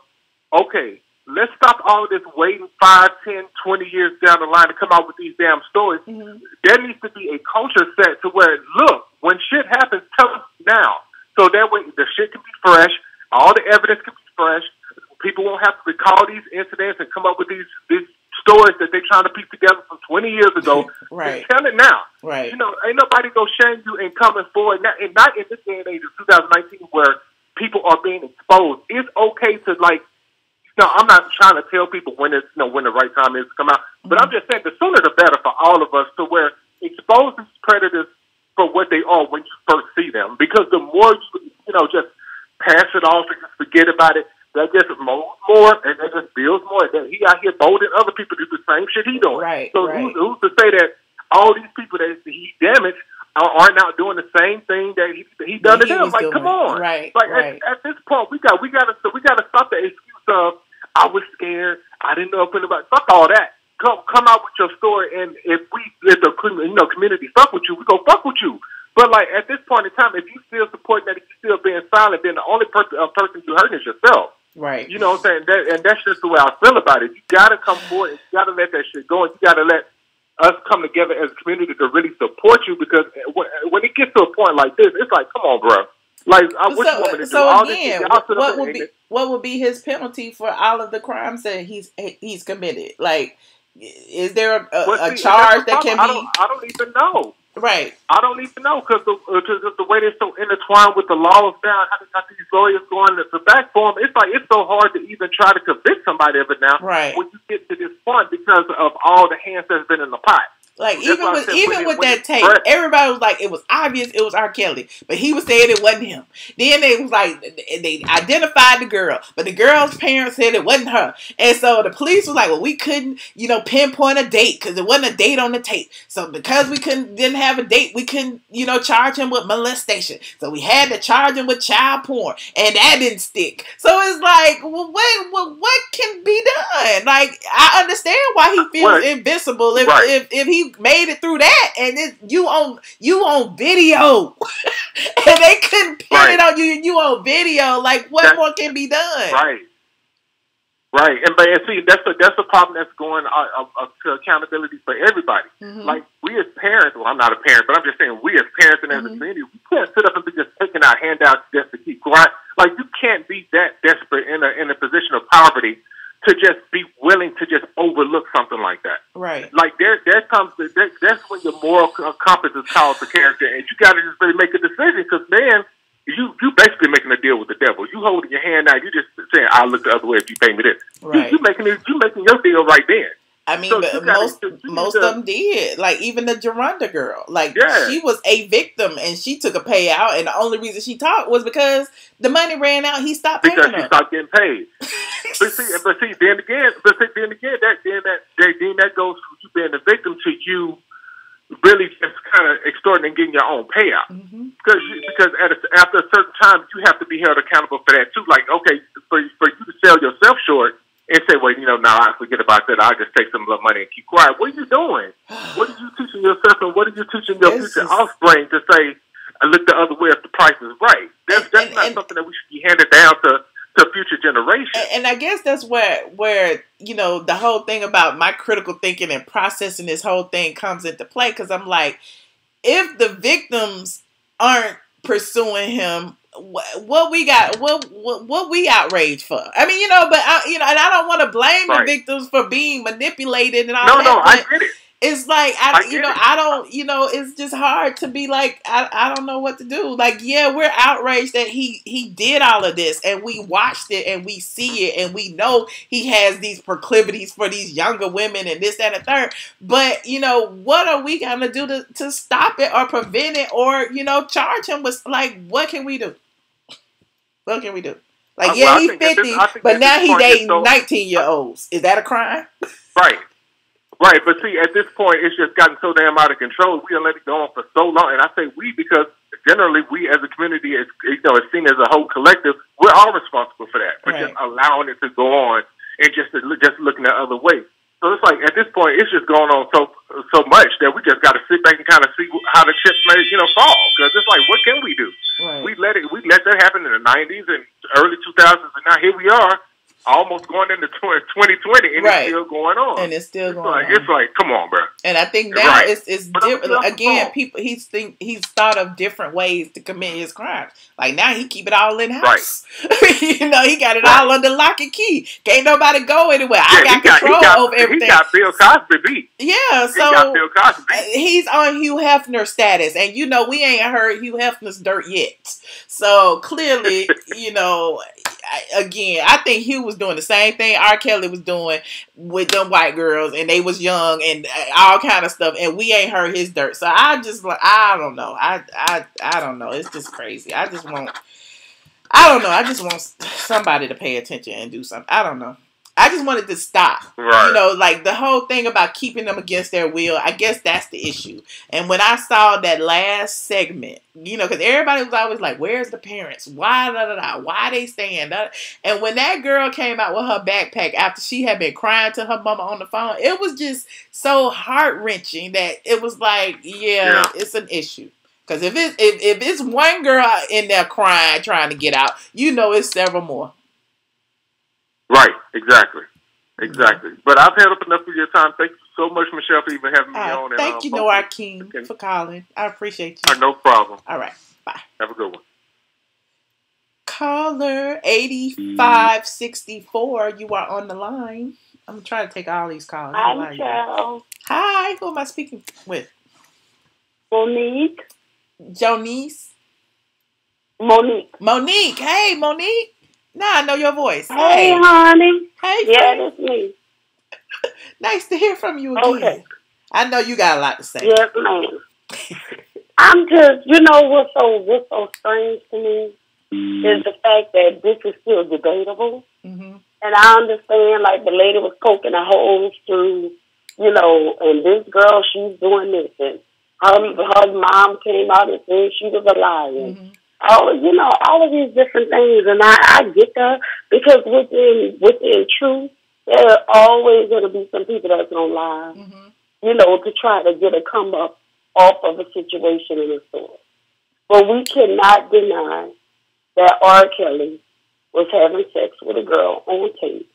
okay, let's stop all of this waiting 5, 10, 20 years down the line to come out with these damn stories. There needs to be a culture set to where, look, when shit happens, tell us now. So that way the shit can be fresh, all the evidence can be fresh, people won't have to recall these incidents and come up with these stories that they're trying to piece together from 20 years ago. Tell it now. You know, ain't nobody gonna shame you in coming forward, and not in this day and age of 2019 where people are being exposed. It's okay to, like, no, I'm not trying to tell people when it's, you know, when the right time is to come out, but I'm just saying the sooner the better for all of us to where expose these predators for what they are when you first see them. Because the more you know, just pass it off and just forget about it, that just molds more and that just builds more. And then he out here bolding other people to do the same shit he doing. So who's to say that all these people that he damaged are now doing the same thing that he done to them? Like, come on. At this point, we gotta stop the excuse of, I was scared, I didn't know about. Fuck all that. Come out with your story, and if the community fuck with you, we go fuck with you. But like at this point in time, if you still supporting that, if you still being silent, then the only person you hurting is yourself. You know what I'm saying? And that's just the way I feel about it. You gotta come forward, and you gotta let that shit go, and you gotta let us come together as a community to really support you, because when it gets to a point like this, it's like, come on, bro. Like, what you want me to do? So again, what would be his penalty for all of the crimes that he's committed? Like, is there a charge that can be? I don't even know. I don't even know, because the way they're so intertwined with the laws now, how they got these lawyers going to back for them, it's like it's so hard to even try to convict somebody of it now. When you get to this point, because of all the hands that's been in the pot. Like That's why I said even with when that it's tape, fresh. everybody was like, it was obvious it was R. Kelly, but he was saying it wasn't him. Then they was like, they identified the girl, but the girl's parents said it wasn't her, and so the police was like, well, we couldn't, pinpoint a date because there wasn't a date on the tape. So because we didn't have a date, we couldn't, charge him with molestation. So we had to charge him with child porn, and that didn't stick. So it's like, well, what can be done? Like, I understand why he feels invincible if he made it through that, and you on video, and they couldn't pin it on you. You on video. Like, what more can be done? Right, and see, that's the problem that's going to accountability for everybody. Mm-hmm. Like, we as parents, well, I'm not a parent, but I'm just saying, we as parents and as a community, we can't sit up and be just taking out handouts just to keep quiet. Like, you can't be that desperate in a position of poverty to just be willing to just overlook something like that. Right. Like, that's when your moral compass is called to character, and you got to just really make a decision, because, man, you basically making a deal with the devil. You holding your hand out, you just saying, I'll look the other way if you pay me this. Right. You making your deal right then. I mean, so but most of them did. Like, even the Geronda girl. Like, she was a victim, and she took a payout, and the only reason she talked was because the money ran out. He stopped paying her. Because she stopped getting paid. but see, then again, that goes from you being the victim to you really just kind of extorting and getting your own payout. Mm-hmm. Because after a certain time, you have to be held accountable for that too. Like, okay, for you to sell yourself short and say, well, now I forget about that. I'll just take some of the money and keep quiet. What are you doing? What are you teaching yourself, and what are you teaching your future offspring to say, look the other way if the price is right? That's not something that we should be handed down to future generations. And I guess that's where the whole thing about my critical thinking and processing this whole thing comes into play, because I'm like, if the victims aren't pursuing him, what we got, what we outraged for? I mean, but and I don't want to blame the victims for being manipulated and all that. No, I get it. It's like, it's just hard to be like, I don't know what to do. Like, yeah, we're outraged that he did all of this, and we watched it, and we see it, and we know he has these proclivities for these younger women and this, that, and the third. But, what are we going to do to stop it or prevent it or, charge him with, like, what can we do? What can we do? Like, he's 50, but now he's dating 19-year-olds. Is that a crime? Right, but see, at this point, it's just gotten so damn out of control. We have let it go on for so long, and I say we because generally we as a community, is seen as a whole collective. We're all responsible for that, for just allowing it to go on and just looking the other way. So it's like at this point, it's just going on so much that we just got to sit back and kind of see how the chips may fall. Because it's like, what can we do? Right. We let that happen in the 90s and early 2000s, and now here we are. Almost going into 2020, and it's still going on. And it's still going on. It's like, come on, bro. And I think now it's different. Again, he's thought of different ways to commit his crimes. Like now, he keep it all in house. Right. He got it all under lock and key. Can't nobody go anywhere. I got control over everything. He got Bill Cosby beat. Yeah, so he got Bill Cosby beat. He's on Hugh Hefner status, and we ain't heard Hugh Hefner's dirt yet. So clearly, I think Hugh was doing the same thing R. Kelly was doing with them white girls, and they was young and all kind of stuff, and we ain't heard his dirt. So I don't know. I don't know. It's just crazy. I just want somebody to pay attention and do something. I don't know. I just wanted to stop. Right. Like the whole thing about keeping them against their will, I guess that's the issue. And when I saw that last segment, because everybody was always like, where's the parents? Why, why they staying? And when that girl came out with her backpack after she had been crying to her mama on the phone, it was just so heart-wrenching that it was like, yeah. It's an issue. Because if it's one girl in there crying, trying to get out, it's several more. Right, exactly. But I've had up enough of your time. Thank you so much, Michelle, for even having me on. And, thank you, Noah King, for calling. I appreciate you. No problem. All right, bye. Have a good one. Caller 8564, you are on the line. I'm trying to take all these calls. Hi, Michelle. Hi, who am I speaking with? Monique. Jonice? Monique. Hey, Monique. Now I know your voice. Hey, honey. Hey, yeah, that's me. Nice to hear from you again. Okay. I know you got a lot to say. Yes, ma'am. I'm just, you know, what's so strange to me is the fact that this is still debatable. Mm-hmm. And I understand, like, the lady was poking a holes through, you know, and this girl, she's doing this, and her mom came out and said she was a liar. Mm-hmm. All of these different things, and I get that, because within truth, there are always going to be some people that's going to lie, Mm-hmm. you know, to try to get a come up off of a situation in a store. But we cannot deny that R. Kelly was having sex with a girl on tape,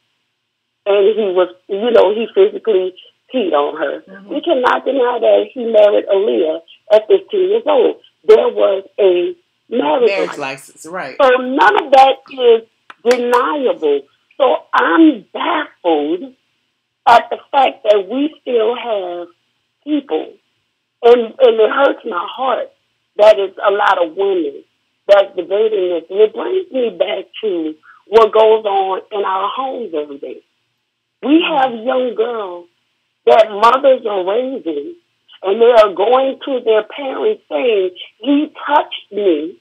and he was, you know, he physically peed on her. Mm-hmm. We cannot deny that he married Aaliyah at 15 years old. There was a marriage license, right? So none of that is deniable. So I'm baffled at the fact that we still have people, and it hurts my heart that it's a lot of women that's debating this. And it brings me back to what goes on in our homes every day. We have young girls that mothers are raising, and they are going to their parents saying, he touched me,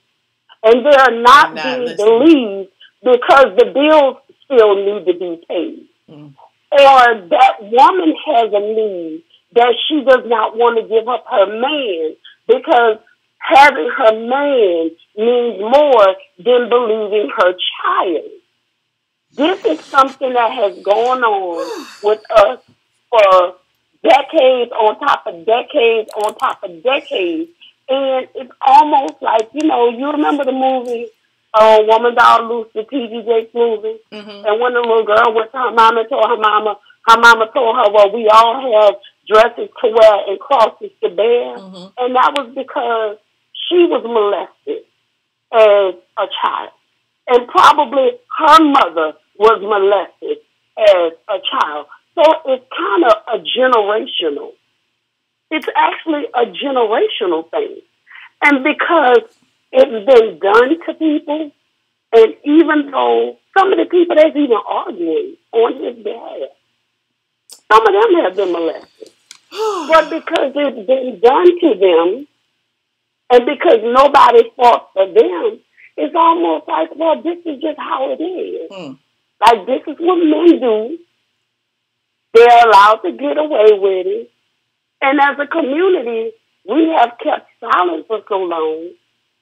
and they are not being believed because the bills still need to be paid. Mm. Or that woman has a need that she does not want to give up her man because having her man means more than believing her child. This is something that has gone on with us for decades on top of decades on top of decades. And it's almost like, you know, you remember the movie, Woman Doll Loose, the T.D. Jakes movie? Mm-hmm. And when the little girl went to her mama and told her mama told her, well, we all have dresses to wear and crosses to bear. Mm-hmm. And that was because she was molested as a child. And probably her mother was molested as a child. So it's kind of a generational. It's actually a generational thing. And because it's been done to people, and even though some of the people that's even arguing on his behalf, some of them have been molested. But because it's been done to them, and because nobody fought for them, it's almost like, well, this is just how it is. Mm. Like, this is what men do. They're allowed to get away with it. And as a community, we have kept silent for so long.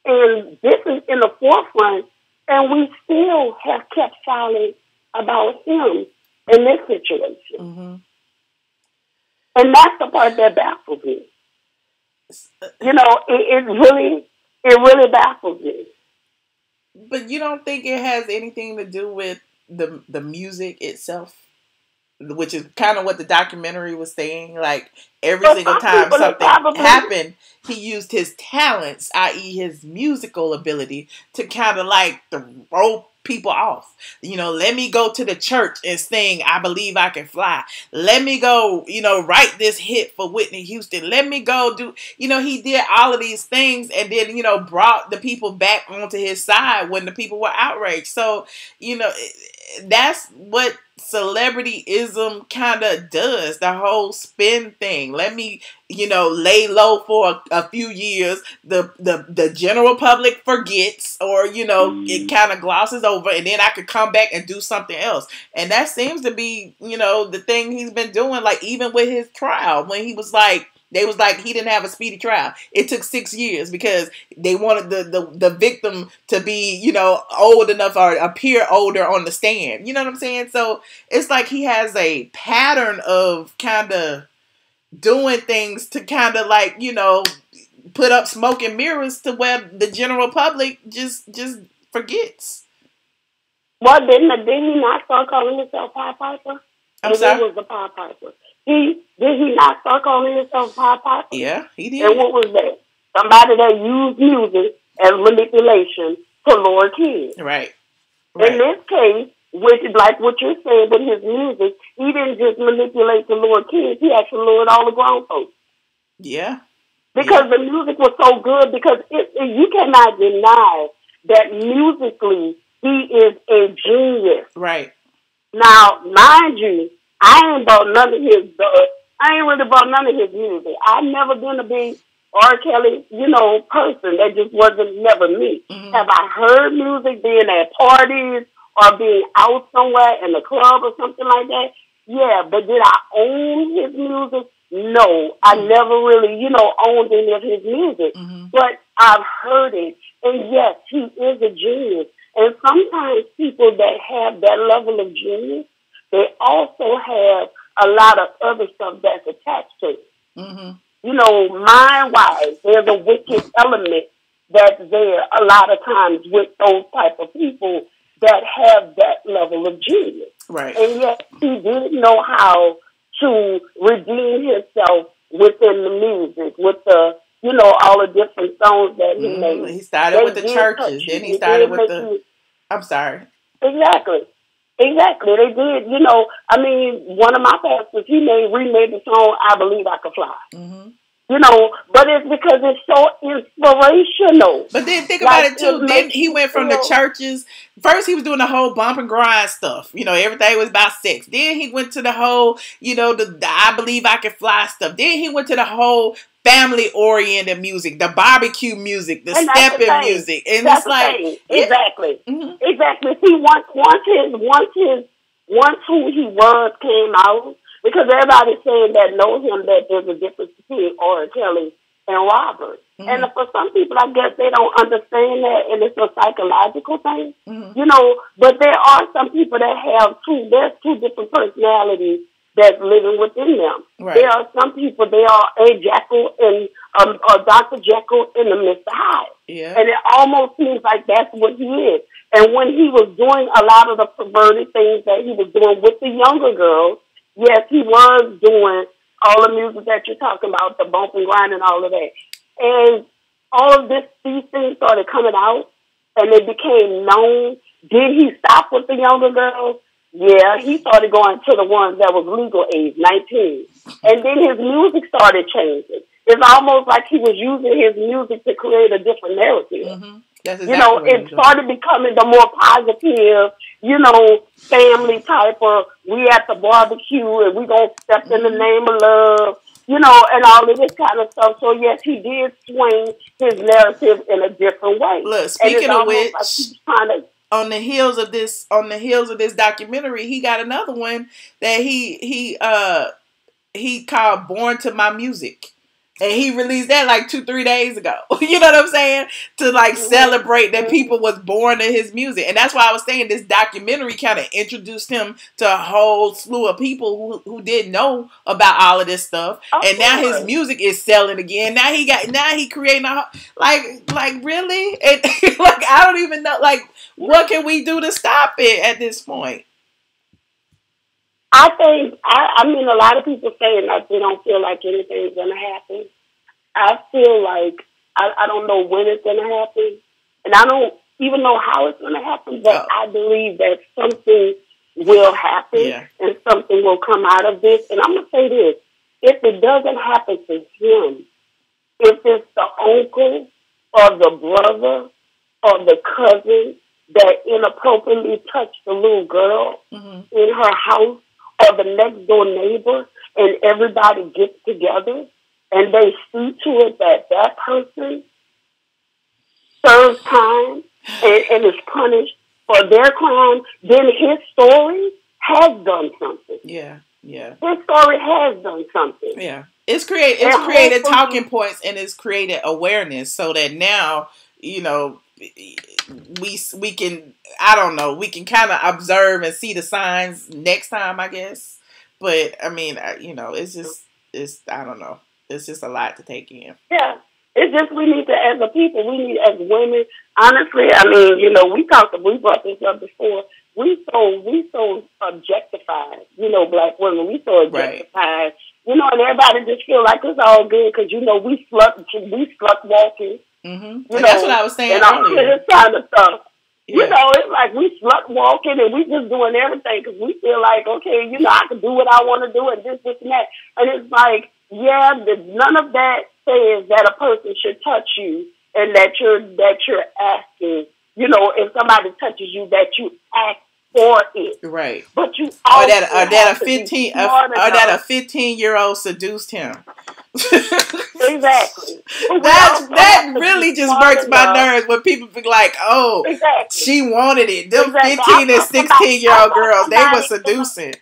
And this is in the forefront. And we still have kept silent about him in this situation. Mm-hmm. And that's the part that baffles me. You know, it really baffles me. But you don't think it has anything to do with the music itself? Which is kind of what the documentary was saying. Like, every single time something happened, he used his talents, i.e. his musical ability, to kind of like throw people off. You know, let me go to the church and sing I Believe I Can Fly. Let me go, you know, write this hit for Whitney Houston. Let me go do, you know, he did all of these things and then, you know, brought the people back onto his side when the people were outraged. So, you know, that's what celebrityism kind of does, the whole spin thing. Let me, you know, lay low for a few years. The general public forgets, or, you know, it kind of glosses over, and then I could come back and do something else. And that seems to be, you know, the thing he's been doing, like even with his trial, when he was like, they was like, he didn't have a speedy trial. It took 6 years because they wanted the victim to be, you know, old enough or appear older on the stand. You know what I'm saying? So it's like he has a pattern of kind of doing things to kind of like, you know, put up smoke and mirrors to where the general public just forgets. Well, didn't he not start calling himself Pied Piper? I'm sorry? What was the Pied Piper? Did he not start calling himself Pied Piper? Yeah, he did. And what was that? Somebody that used music as manipulation to lure kids. Right. In this case, which is like what you're saying with his music, he didn't just manipulate to lure kids, he actually lured all the grown folks. Yeah. Because the music was so good, because you cannot deny that musically he is a genius. Right. Now, mind you, I ain't bought none of his I ain't really bought none of his music. I've never been a big R. Kelly, person. That just wasn't never me. Mm-hmm. Have I heard music being at parties or being out somewhere in the club or something like that? Yeah, but did I own his music? No, I never really, owned any of his music. Mm-hmm. But I've heard it. And yes, he is a genius. And sometimes people that have that level of genius, they also have a lot of other stuff that's attached to it. Mm-hmm. Mind-wise, there's a wicked element that's there a lot of times with those type of people that have that level of genius. Right. And yet he did know how to redeem himself within the music, with the, all the different songs that he made. He started with the churches. Then he started with the... I'm sorry. Exactly. They did. One of my pastors, he remade the song "I Believe I Could Fly." Mm-hmm. But it's because it's so inspirational. But then think about it too. Then he went from the churches. First, he was doing the whole bump and grind stuff. Everything was about sex. Then he went to the whole, the "I Believe I Can Fly" stuff. Then he went to the whole family-oriented music, the barbecue music, the stepping music, and that's it's like exactly, mm-hmm. exactly. See, once who he was came out, because everybody's saying that know him that there's a difference between R. Kelly and Robert, mm-hmm. and for some people, I guess they don't understand that, and it's a psychological thing, mm-hmm. But there are some people that have there's two different personalities that's living within them. Right. There are some people, they are a Jekyll and Dr. Jekyll and the Mr. Hyde. Yeah. And it almost seems like that's what he is. And when he was doing a lot of the perverted things that he was doing with the younger girls, yes, he was doing all the music that you're talking about, the bump and grind and all of that. And all of these things started coming out, and they became known. Did he stop with the younger girls? Yeah, he started going to the ones that was legal age, 19. And then his music started changing. It's almost like he was using his music to create a different narrative. Mm-hmm. That's exactly it started becoming the more positive, family type of, we at the barbecue and we gonna step in the name of love, and all of this kind of stuff. So yes, he did swing his narrative in a different way. Look, speaking of which, like on the heels of this documentary, he got another one that he called "Born to My Music," and he released that like 2-3 days ago. You know what I'm saying? To celebrate that people was born to his music, and that's why I was saying this documentary kind of introduced him to a whole slew of people who didn't know about all of this stuff, and now his music is selling again. Now he creating really, and I don't even know what can we do to stop it at this point? I think, a lot of people saying that they don't feel like anything's going to happen. I feel like I don't know when it's going to happen, and I don't even know how it's going to happen, but I believe that something will happen and something will come out of this. And I'm going to say this, if it doesn't happen to him, if it's the uncle or the brother or the cousin that inappropriately touched the little girl in her house, or the next door neighbor, and everybody gets together and they see to it that that person serves time and is punished for their crime, then his story has done something. Yeah. His story has done something. Yeah. It's created talking points, and it's created awareness so that now, we can, I don't know, we can kind of observe and see the signs next time, I guess. But it's I don't know. It's just a lot to take in. Yeah. It's just, we need to, as a people, we need, as women, honestly, we brought this up before. We so objectified, Black women. We so objectified, right. And everybody just feel like it's all good because, we slut walking. Mm-hmm. And that's what I was saying and all earlier. This kind of stuff. Yeah. It's like we slut walking and we just doing everything because we feel like, okay, I can do what I want to do and this and that. And it's like, none of that says that a person should touch you and that you're asking, if somebody touches you, that you ask for it. Right. But you Or also that a 15-year-old seduced him. Exactly. That really just breaks my nerves when people be like, "Oh, exactly. she wanted it." Them Exactly. 15 and 16-year-old girls, they were seducing.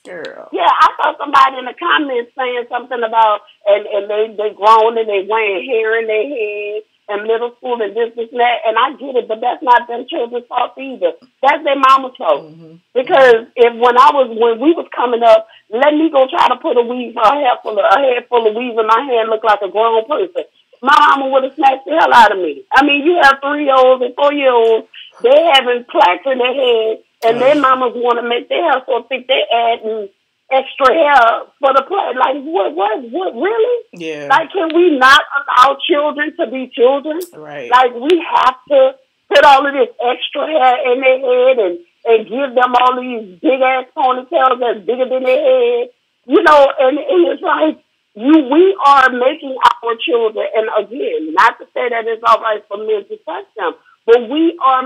Girl. Yeah, I saw somebody in the comments saying something about and they grown and they wearing hair in their head and middle school and this and that, and I get it, but that's not them children's fault either. That's their mama's fault. Because when we was coming up, let me go try to put a head full of weave in my hand, look like a grown person. My mama would have snatched the hell out of me. I mean, you have 3-year-olds and 4-year-olds, they having plaques in their head, and their mamas want to make their hair so thick they adding extra hair for the play. Like, what, really? Yeah. Like, can we not allow children to be children? Right. Like, we have to put all of this extra hair in their head and give them all these big-ass ponytails that's bigger than their head. You know, and it's like, we are making our children, and again, not to say that it's all right for men to touch them, but we are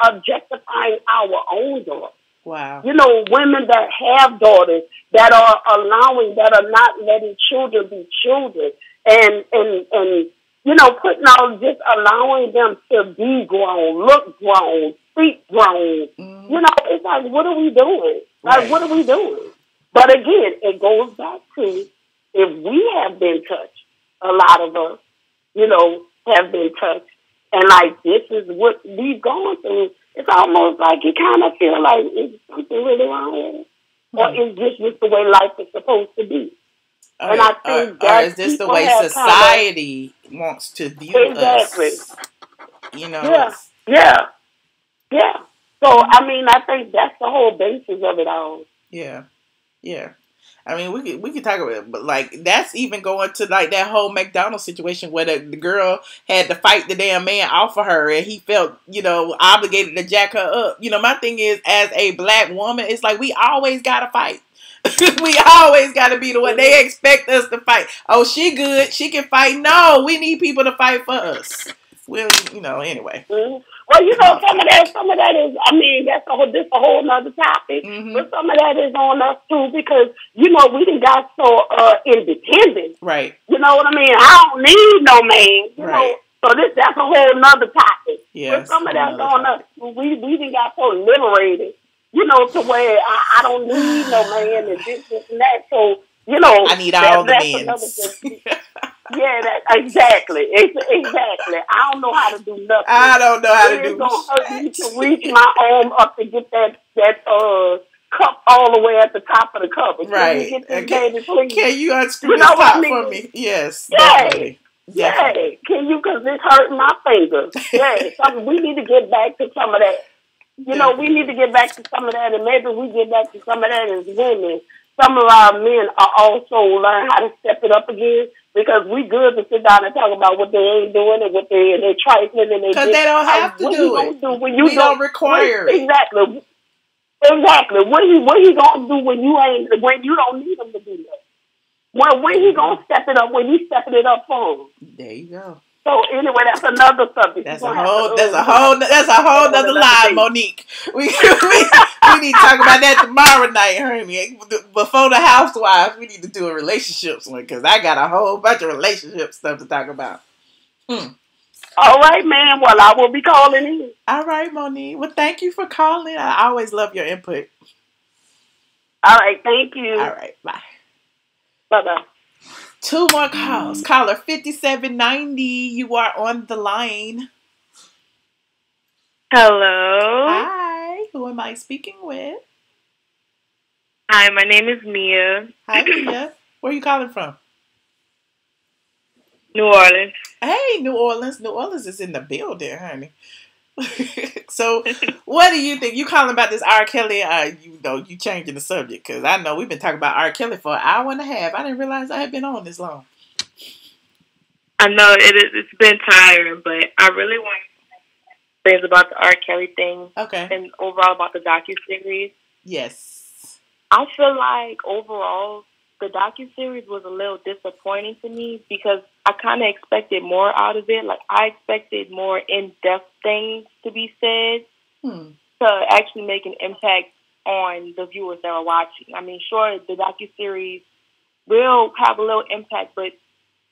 objectifying our own daughters. Wow. You know, women that have daughters that are not letting children be children and you know, just allowing them to be grown, look grown, speak grown. You know, it's like, what are we doing? Like, what are we doing? But again, it goes back to if we have been touched, a lot of us, you know, have been touched. And like, this is what we've gone through. It's almost like you kind of feel like, is something really wrong with it? Or is this just the way life is supposed to be? And I think or is this the way society wants to view us? You know? Yeah. So, I mean, I think that's the whole basis of it all. Yeah. I mean, we could talk about it, but like that's even going to like that whole McDonald's situation where the girl had to fight the damn man off of her, and he felt, you know, obligated to jack her up. You know, my thing is, as a black woman, it's like we always gotta fight. We always gotta be the one. They expect us to fight. Oh, she good. She can fight. No, we need people to fight for us. Well, you know, anyway. Well, you know, some of that is, I mean, this a whole nother topic, but some of that is on us too, because, you know, we done got so independent. Right. You know what I mean? I don't need no man. You know? So that's a whole nother topic. Yes, but some of that's on us. We done got so liberated, you know, to where I don't need no man and this and that. So, you know, I need all the men. Yeah, exactly. I don't know how to do nothing. I don't know how to do nothing. It's going to hurt me to reach my arm up to get that cup all the way at the top of the cup. Right. Can you get this baby, please? Can you unscrew this top for me? Yes. Definitely. Yeah. Can you? Because it's hurting my fingers. Yeah. We need to get back to some of that. You know, we need to get back to some of that, and maybe we get back to some of that as women. Some of our men are also learn how to step it up again, because we good to sit down and talk about what they ain't doing and what they're trifling and because they don't have to do it. We don't require it. Exactly. What he gonna do when you don't need him to do that? Well, when he gonna step it up when you stepping it up for him? There you go. So anyway, that's another subject. That's a whole nother line, Monique. We need to talk about that tomorrow night, honey. Before the housewives, we need to do a relationships one, because I got a whole bunch of relationship stuff to talk about. All right, man. Well, I will be calling in. All right, Monique. Well, thank you for calling. I always love your input. All right, thank you. All right, bye. Bye-bye. 2 more calls. Caller 5790, you are on the line. Hello. Hi. Who am I speaking with? Hi, my name is Mia. Hi, Mia. Where are you calling from? New Orleans. Hey, New Orleans. New Orleans is in the building, honey. So, what do you think? You calling about this R. Kelly? You changing the subject, because I know we've been talking about R. Kelly for an hour and a half. I didn't realize I had been on this long. I know it's been tiring, but I really want to say things about the R. Kelly thing. Okay. And overall about the docuseries. Yes. I feel like overall the docuseries was a little disappointing to me, because I kind of expected more out of it. Like, I expected more in-depth things to be said. to actually make an impact on the viewers that are watching. I mean, sure, the docuseries will have a little impact, but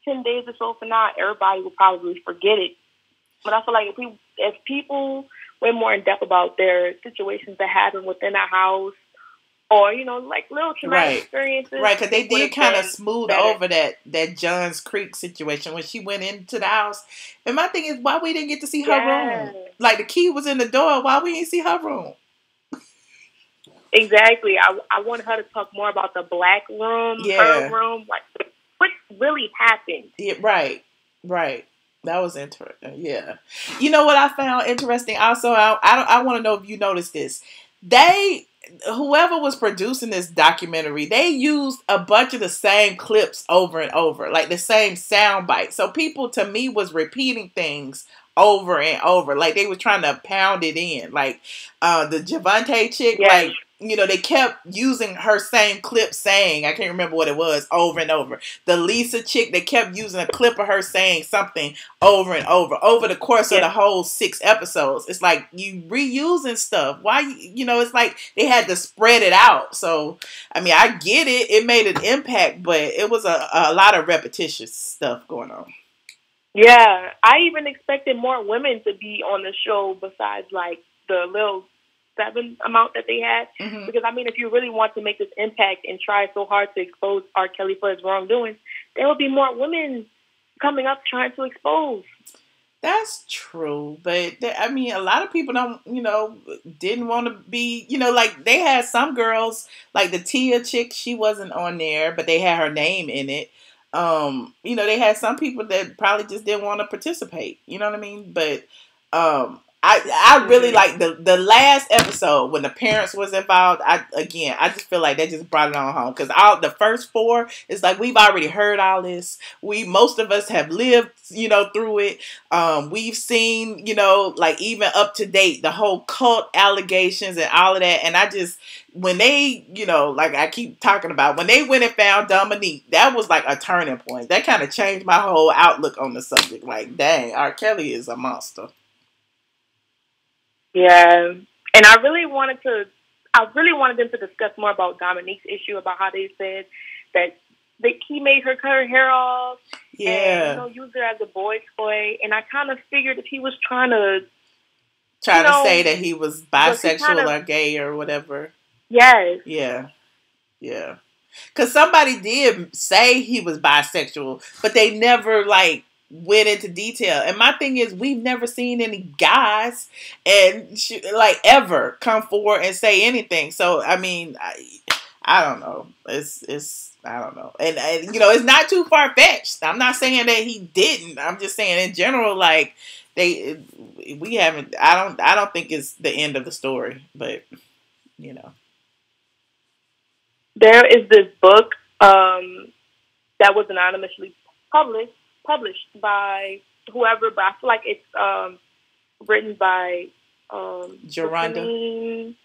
10 days or so from now, everybody will probably forget it. But I feel like if people went more in depth about their situations that happen within a house, or, you know, like little traumatic experiences. Right, because they did kind of smooth over that Johns Creek situation when she went into the house. And my thing is, why we didn't get to see her room? Like, the key was in the door. Why we didn't see her room? Exactly. I wanted her to talk more about the black room, her room. Like, what really happened? Yeah, right. That was interesting. Yeah. You know what I found interesting? Also, I want to know if you noticed this. Whoever was producing this documentary, they used a bunch of the same clips over and over, like the same sound bites. So people, to me, was repeating things over and over, like they were trying to pound it in. Like the Javante chick, like, you know, they kept using her same clip saying, I can't remember what it was, over and over. The Lisa chick, they kept using a clip of her saying something over and over the course of the whole 6 episodes. It's like you reusing stuff. Why, you know, it's like they had to spread it out. So, I mean, I get it. It made an impact, but it was a lot of repetitious stuff going on. Yeah, I even expected more women to be on the show besides like the little 7 amount that they had. Mm-hmm. Because, I mean, if you really want to make this impact and try so hard to expose R. Kelly for his wrongdoing, there will be more women coming up trying to expose. That's true. But, I mean, a lot of people don't, you know, didn't want to be, you know, like they had some girls, like the Tia chick, she wasn't on there, but they had her name in it. You know, they had some people that probably just didn't want to participate. You know what I mean? But, I really like the last episode when the parents was involved. I just feel like they just brought it on home because the first 4 is like we've already heard all this. Most of us have lived, you know, through it. We've seen, you know, like even up to date the whole cult allegations and all of that. And when they, you know, like I keep talking about, when they went and found Dominique, that was like a turning point. That kind of changed my whole outlook on the subject. Like, dang, R. Kelly is a monster. Yeah, and I really wanted them to discuss more about Dominique's issue, about how they said that he made her cut her hair off, and, you know, use her as a boy toy. And I kind of figured if he was trying to say that he was bisexual or gay or whatever. Yes. Yeah. Because somebody did say he was bisexual, but they never like went into detail. And my thing is, we've never seen any guys and like ever come forward and say anything. So I mean, I don't know. It's I don't know. And you know, it's not too far fetched. I'm not saying that he didn't. I'm just saying in general, like we haven't. I don't think it's the end of the story, but you know, there is this book that was anonymously published by whoever, but I feel like it's written by Geronda,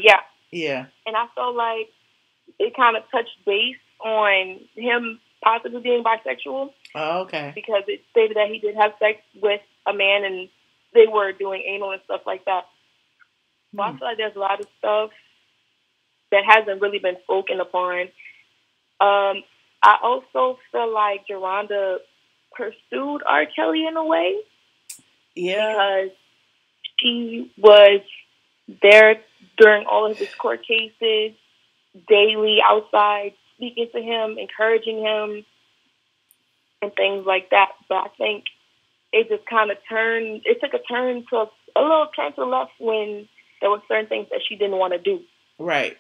yeah. Yeah. And I felt like it kind of touched base on him possibly being bisexual. Oh, okay. Because it stated that he did have sex with a man and they were doing anal and stuff like that. So I feel like there's a lot of stuff that hasn't really been spoken upon. I also feel like Geronda pursued R. Kelly in a way. Yeah. Because she was there during all of his court cases, daily outside, speaking to him, encouraging him, and things like that. But I think it just kind of took a little turn to the left when there were certain things that she didn't want to do. Right.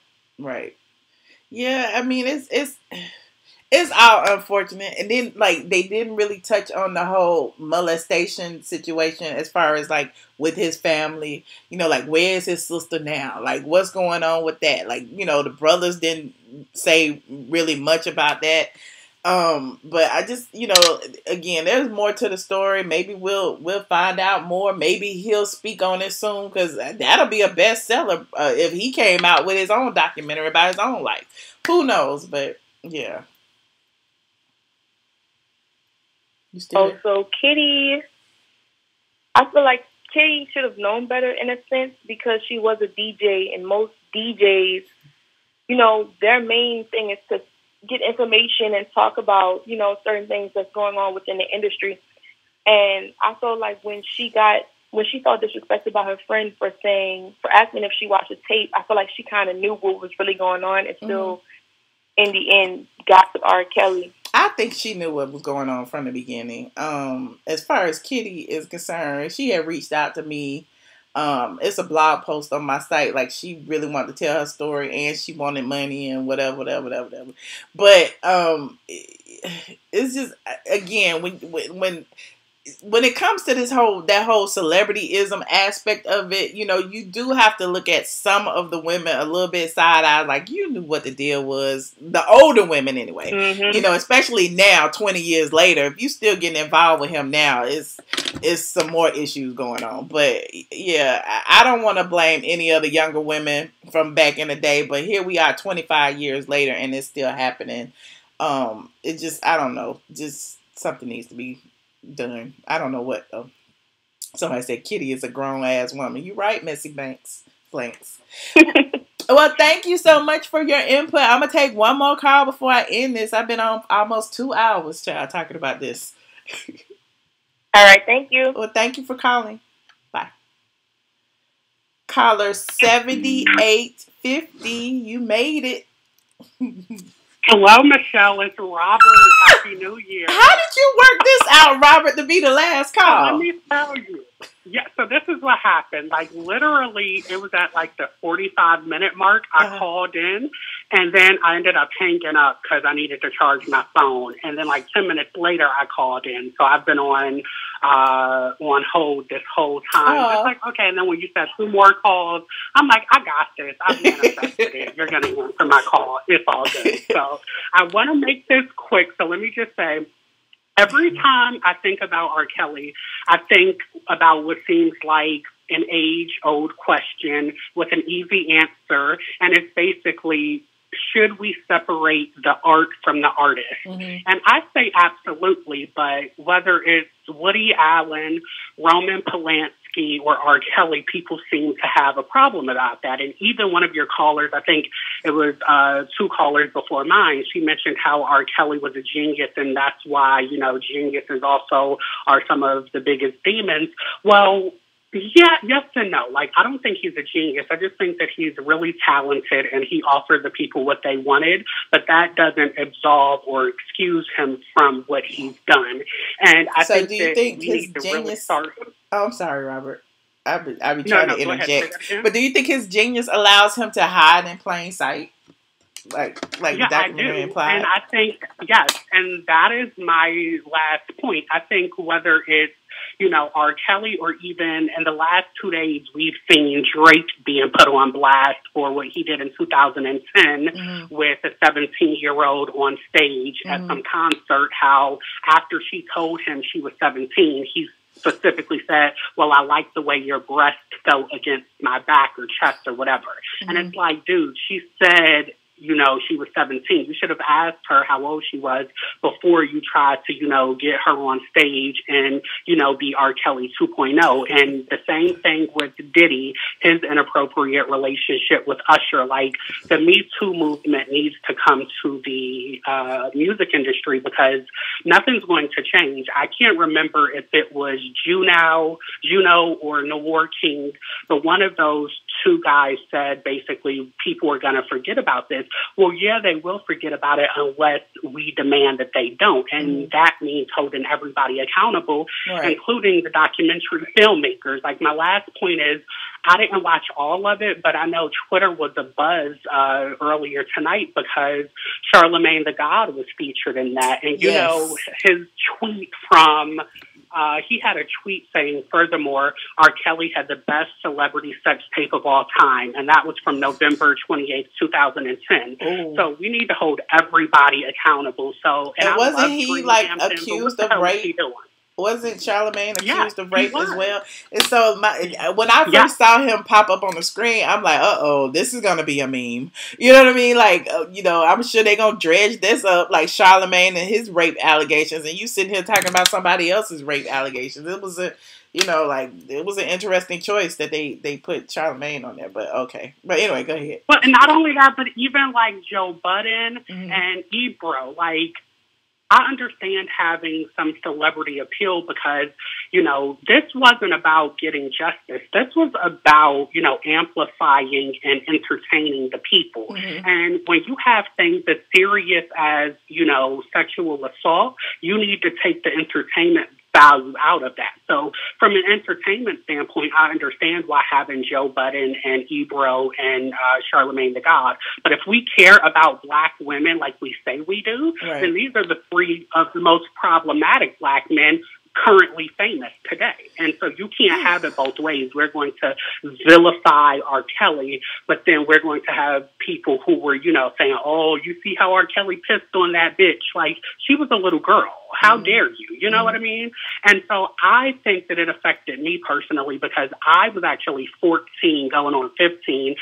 Yeah, I mean, it's all unfortunate. And then, like, they didn't really touch on the whole molestation situation as far as, like, with his family. You know, like, where's his sister now? Like, what's going on with that? Like, you know, the brothers didn't say really much about that. But I just, you know, again, there's more to the story. Maybe we'll find out more. Maybe he'll speak on it soon, because that'll be a bestseller if he came out with his own documentary about his own life. Who knows? But, yeah. Also, Kitty, I feel like Katie should have known better in a sense because she was a DJ, and most DJs, you know, their main thing is to get information and talk about, you know, certain things that's going on within the industry. And I felt like when she felt disrespected by her friend for asking if she watched the tape, I feel like she kind of knew what was really going on and still, in the end, got with R. Kelly. I think she knew what was going on from the beginning. As far as Kitty is concerned, she had reached out to me. It's a blog post on my site. Like, she really wanted to tell her story and she wanted money and whatever. But it's just, again, when it comes to that whole celebrityism aspect of it, you know, you do have to look at some of the women a little bit side-eyed, like, you knew what the deal was. The older women, anyway. Mm-hmm. You know, especially now, 20 years later, if you still getting involved with him now, it's some more issues going on. But, yeah, I don't want to blame any other younger women from back in the day, but here we are 25 years later, and it's still happening. It just, I don't know, just something needs to be done. I don't know what though. Somebody said Kitty is a grown ass woman. You right, Missy Banks. Blanks. Well, thank you so much for your input. I'm gonna take one more call before I end this. I've been on almost 2 hours, child, talking about this. All right, thank you. Well, thank you for calling. Bye. Caller 7850. You made it. Hello, Michelle. It's Robert. Happy New Year. How did you work this out, Robert, to be the last call? Let me tell you. Yeah, so this is what happened. Like, literally, it was at, like, the 45-minute mark. I called in, and then I ended up hanging up because I needed to charge my phone. And then, like, 10 minutes later, I called in. So I've been on hold this whole time. It's like, okay, and then when you said 2 more calls, I'm like, I got this. I've manifested it. You're going to answer my call. It's all good. So I want to make this quick. So let me just say, every time I think about R. Kelly, I think about what seems like an age-old question with an easy answer, and it's basically, should we separate the art from the artist? Mm-hmm. And I say absolutely, but whether it's Woody Allen, Roman Polanski, or R. Kelly, people seem to have a problem about that. And even one of your callers, I think it was 2 callers before mine, she mentioned how R. Kelly was a genius, and that's why, you know, geniuses also are some of the biggest demons. Well, yeah, yes and no. Like, I don't think he's a genius. I just think that he's really talented and he offered the people what they wanted, but that doesn't absolve or excuse him from what he's done. And I think his genius... Oh, I'm sorry, Robert. I'll be trying to interject. But do you think his genius allows him to hide in plain sight? Like yeah, the documentary implied? And I think, yes, and that is my last point. I think whether it's, you know, R. Kelly, or even in the last 2 days, we've seen Drake being put on blast for what he did in 2010 with a 17-year-old on stage at some concert, how after she told him she was 17, he specifically said, well, I like the way your breast felt against my back or chest or whatever. And it's like, dude, she said, you know, she was 17. You should have asked her how old she was before you tried to, you know, get her on stage and, you know, be R. Kelly 2.0. And the same thing with Diddy, his inappropriate relationship with Usher. Like, the Me Too movement needs to come to the music industry because nothing's going to change. I can't remember if it was Juno or Noir King, but one of those 2 guys said basically people are going to forget about this. Well, yeah, they will forget about it unless we demand that they don't. And that means holding everybody accountable, including the documentary filmmakers. Like, my last point is, I didn't watch all of it, but I know Twitter was a buzz earlier tonight because Charlemagne the God was featured in that. And, you know, his tweet from... he had a tweet saying, furthermore, R. Kelly had the best celebrity sex tape of all time, and that was from November 28th, 2010. Ooh. So we need to hold everybody accountable. So, and wasn't he, like, accused of rape? Wasn't Charlemagne accused of he rape was. as well? And so when I first saw him pop up on the screen, I'm like, uh-oh, this is going to be a meme. You know what I mean? Like, you know, I'm sure they're going to dredge this up, like Charlemagne and his rape allegations, and you sitting here talking about somebody else's rape allegations. It was you know, like, it was an interesting choice that they put Charlemagne on there, but okay. But anyway, go ahead. But not only that, but even like Joe Budden and Ebro, like, I understand having some celebrity appeal because, you know, this wasn't about getting justice. This was about, you know, amplifying and entertaining the people. And when you have things as serious as, you know, sexual assault, you need to take the entertainment value out of that. So from an entertainment standpoint, I understand why having Joe Budden and Ebro and Charlemagne the God. But if we care about Black women like we say we do, then these are the three of the most problematic Black men currently famous today. And so you can't have it both ways. We're going to vilify R. Kelly, but then we're going to have people who were, you know, saying, oh, you see how R. Kelly pissed on that bitch. Like, she was a little girl. How dare you? You know what I mean? And so I think that it affected me personally because I was actually 14 going on 15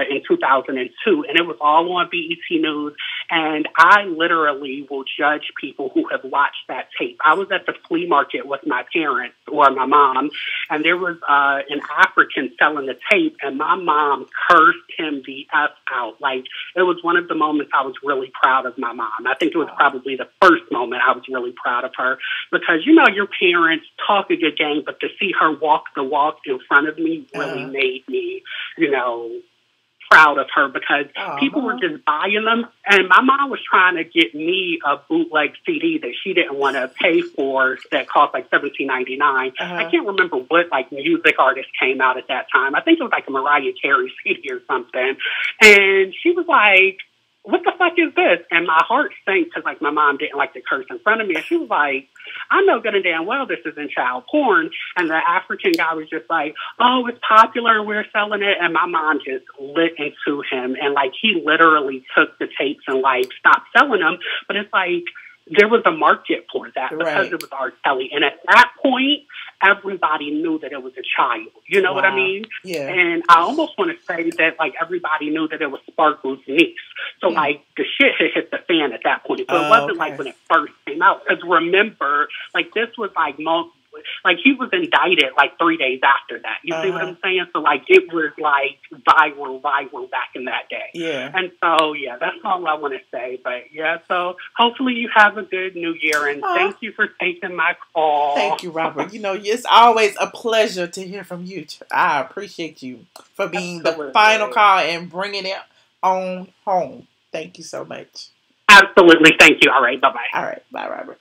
in 2002, and it was all on BET News. And I literally will judge people who have watched that tape. I was at the flea market with my parents or my mom, and there was an African selling the tape, and my mom cursed him the F out. Like, it was one of the moments I was really proud of my mom. I think it was probably the first moment I was really proud of her because, you know, your parents talk a good game, but to see her walk the walk in front of me really made me, you know, proud of her because people were just buying them. And my mom was trying to get me a bootleg CD that she didn't want to pay for that cost like $17.99. I can't remember what like music artist came out at that time. I think it was like a Mariah Carey CD or something. And she was like, what the fuck is this? And my heart sank because, like, my mom didn't like to curse in front of me. And she was like, I know good and damn well this isn't child porn. And the African guy was just like, oh, it's popular and we're selling it. And my mom just lit into him. And, like, he literally took the tapes and, like, stopped selling them. But it's like, there was a market for that because it was R. Kelly. And at that point, everybody knew that it was a child. You know what I mean? Yeah. And I almost want to say that, like, everybody knew that it was Sparkle's niece. So, like, the shit had hit the fan at that point. So it wasn't like when it first came out. Because remember, like, this was, like, like, he was indicted, like, 3 days after that. You see what I'm saying? So, like, it was, like, viral back in that day. Yeah. And so, yeah, that's all I want to say. But, yeah, so hopefully you have a good New Year. And thank you for taking my call. Thank you, Robert. You know, it's always a pleasure to hear from you. I appreciate you for being the final call and bringing it on home. Thank you so much. Absolutely. Thank you. All right. Bye-bye. All right. Bye, Robert.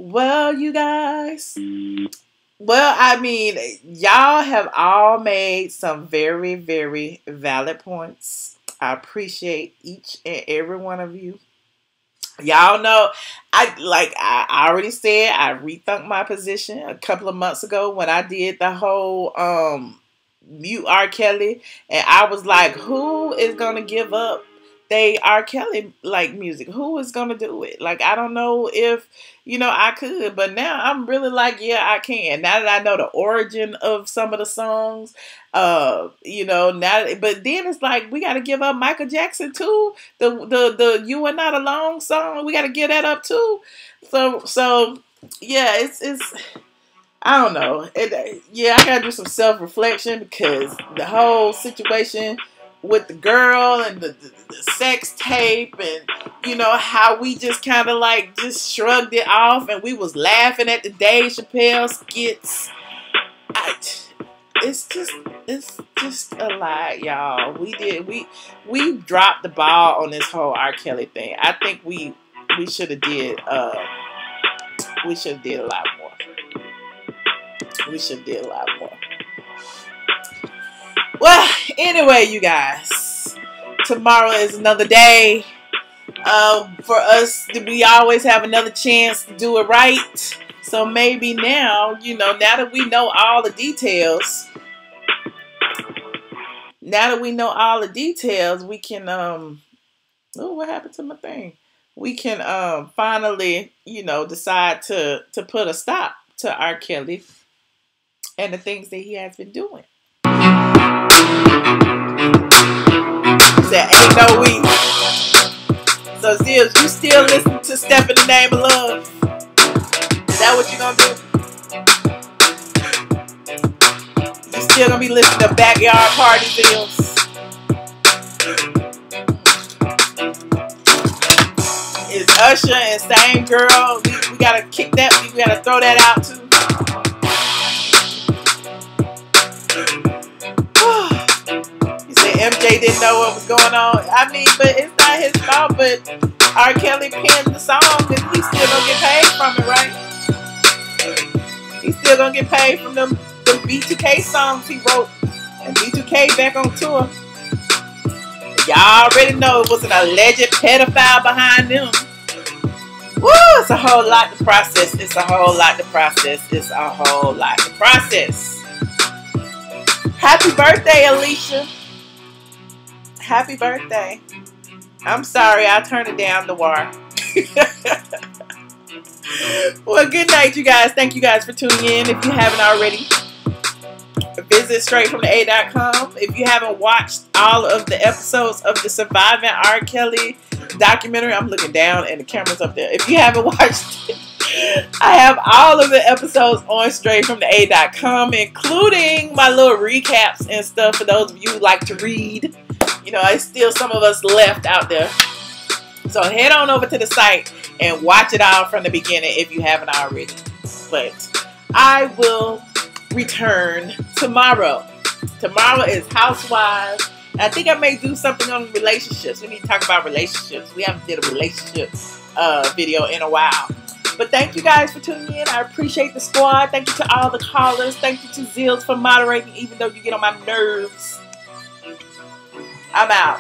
Well, you guys, well, I mean, y'all have all made some very, very valid points. I appreciate each and every one of you. Y'all know, I already said, I rethunk my position a couple of months ago when I did the whole mute R. Kelly, and I was like, who is going to give up they R. Kelly like music? Who is gonna do it? Like, I don't know if, you know, I could, but now I'm really like, yeah, I can. Now that I know the origin of some of the songs, you know, now, but then it's like we gotta give up Michael Jackson too. The You Are Not Alone song, we gotta give that up too. So yeah, it's I don't know. Yeah, I gotta do some self-reflection because the whole situation with the girl and the sex tape and, you know, how we just kind of like just shrugged it off and we was laughing at the Dave Chappelle skits. It's just a lot, y'all. We dropped the ball on this whole R. Kelly thing. I think we should have did a lot more. We should have did a lot more. Well, anyway, you guys, tomorrow is another day for us. We always have another chance to do it right. So maybe now, you know, now that we know all the details, we can, oh, what happened to my thing? we can finally, you know, decide to put a stop to R. Kelly and the things that he has been doing. Said, ain't no we. So, Zills, you still listen to Step in the Name of Love? Is that what you gonna do? You still gonna be listening to Backyard Party, Zills? Is Usher and Same Girl? We gotta kick that. We gotta throw that out too. You say MJ didn't know what was going on. I mean, but it's not his fault. But R. Kelly penned the song, and he's still gonna get paid from it, right? He's still gonna get paid from them B2K songs he wrote, and B2K back on tour. Y'all already know it was an alleged pedophile behind them. Woo! It's a whole lot to process. It's a whole lot to process. It's a whole lot to process. Happy birthday, Alicia. Happy birthday. I'm sorry, I turned it down, Noir. Well, good night, you guys. Thank you guys for tuning in. If you haven't already, visit straightfromtheA.com. If you haven't watched all of the episodes of the Surviving R. Kelly documentary, I'm looking down and the camera's up there. If you haven't watched it, I have all of the episodes on straightfromtheA.com, including my little recaps and stuff for those of you who like to read. You know, there's still some of us left out there. So head on over to the site and watch it all from the beginning if you haven't already. But I will return tomorrow. Tomorrow is Housewives. I think I may do something on relationships. We need to talk about relationships. We haven't did a relationship video in a while. But thank you guys for tuning in. I appreciate the squad. Thank you to all the callers. Thank you to Zills for moderating, even though you get on my nerves. I'm out.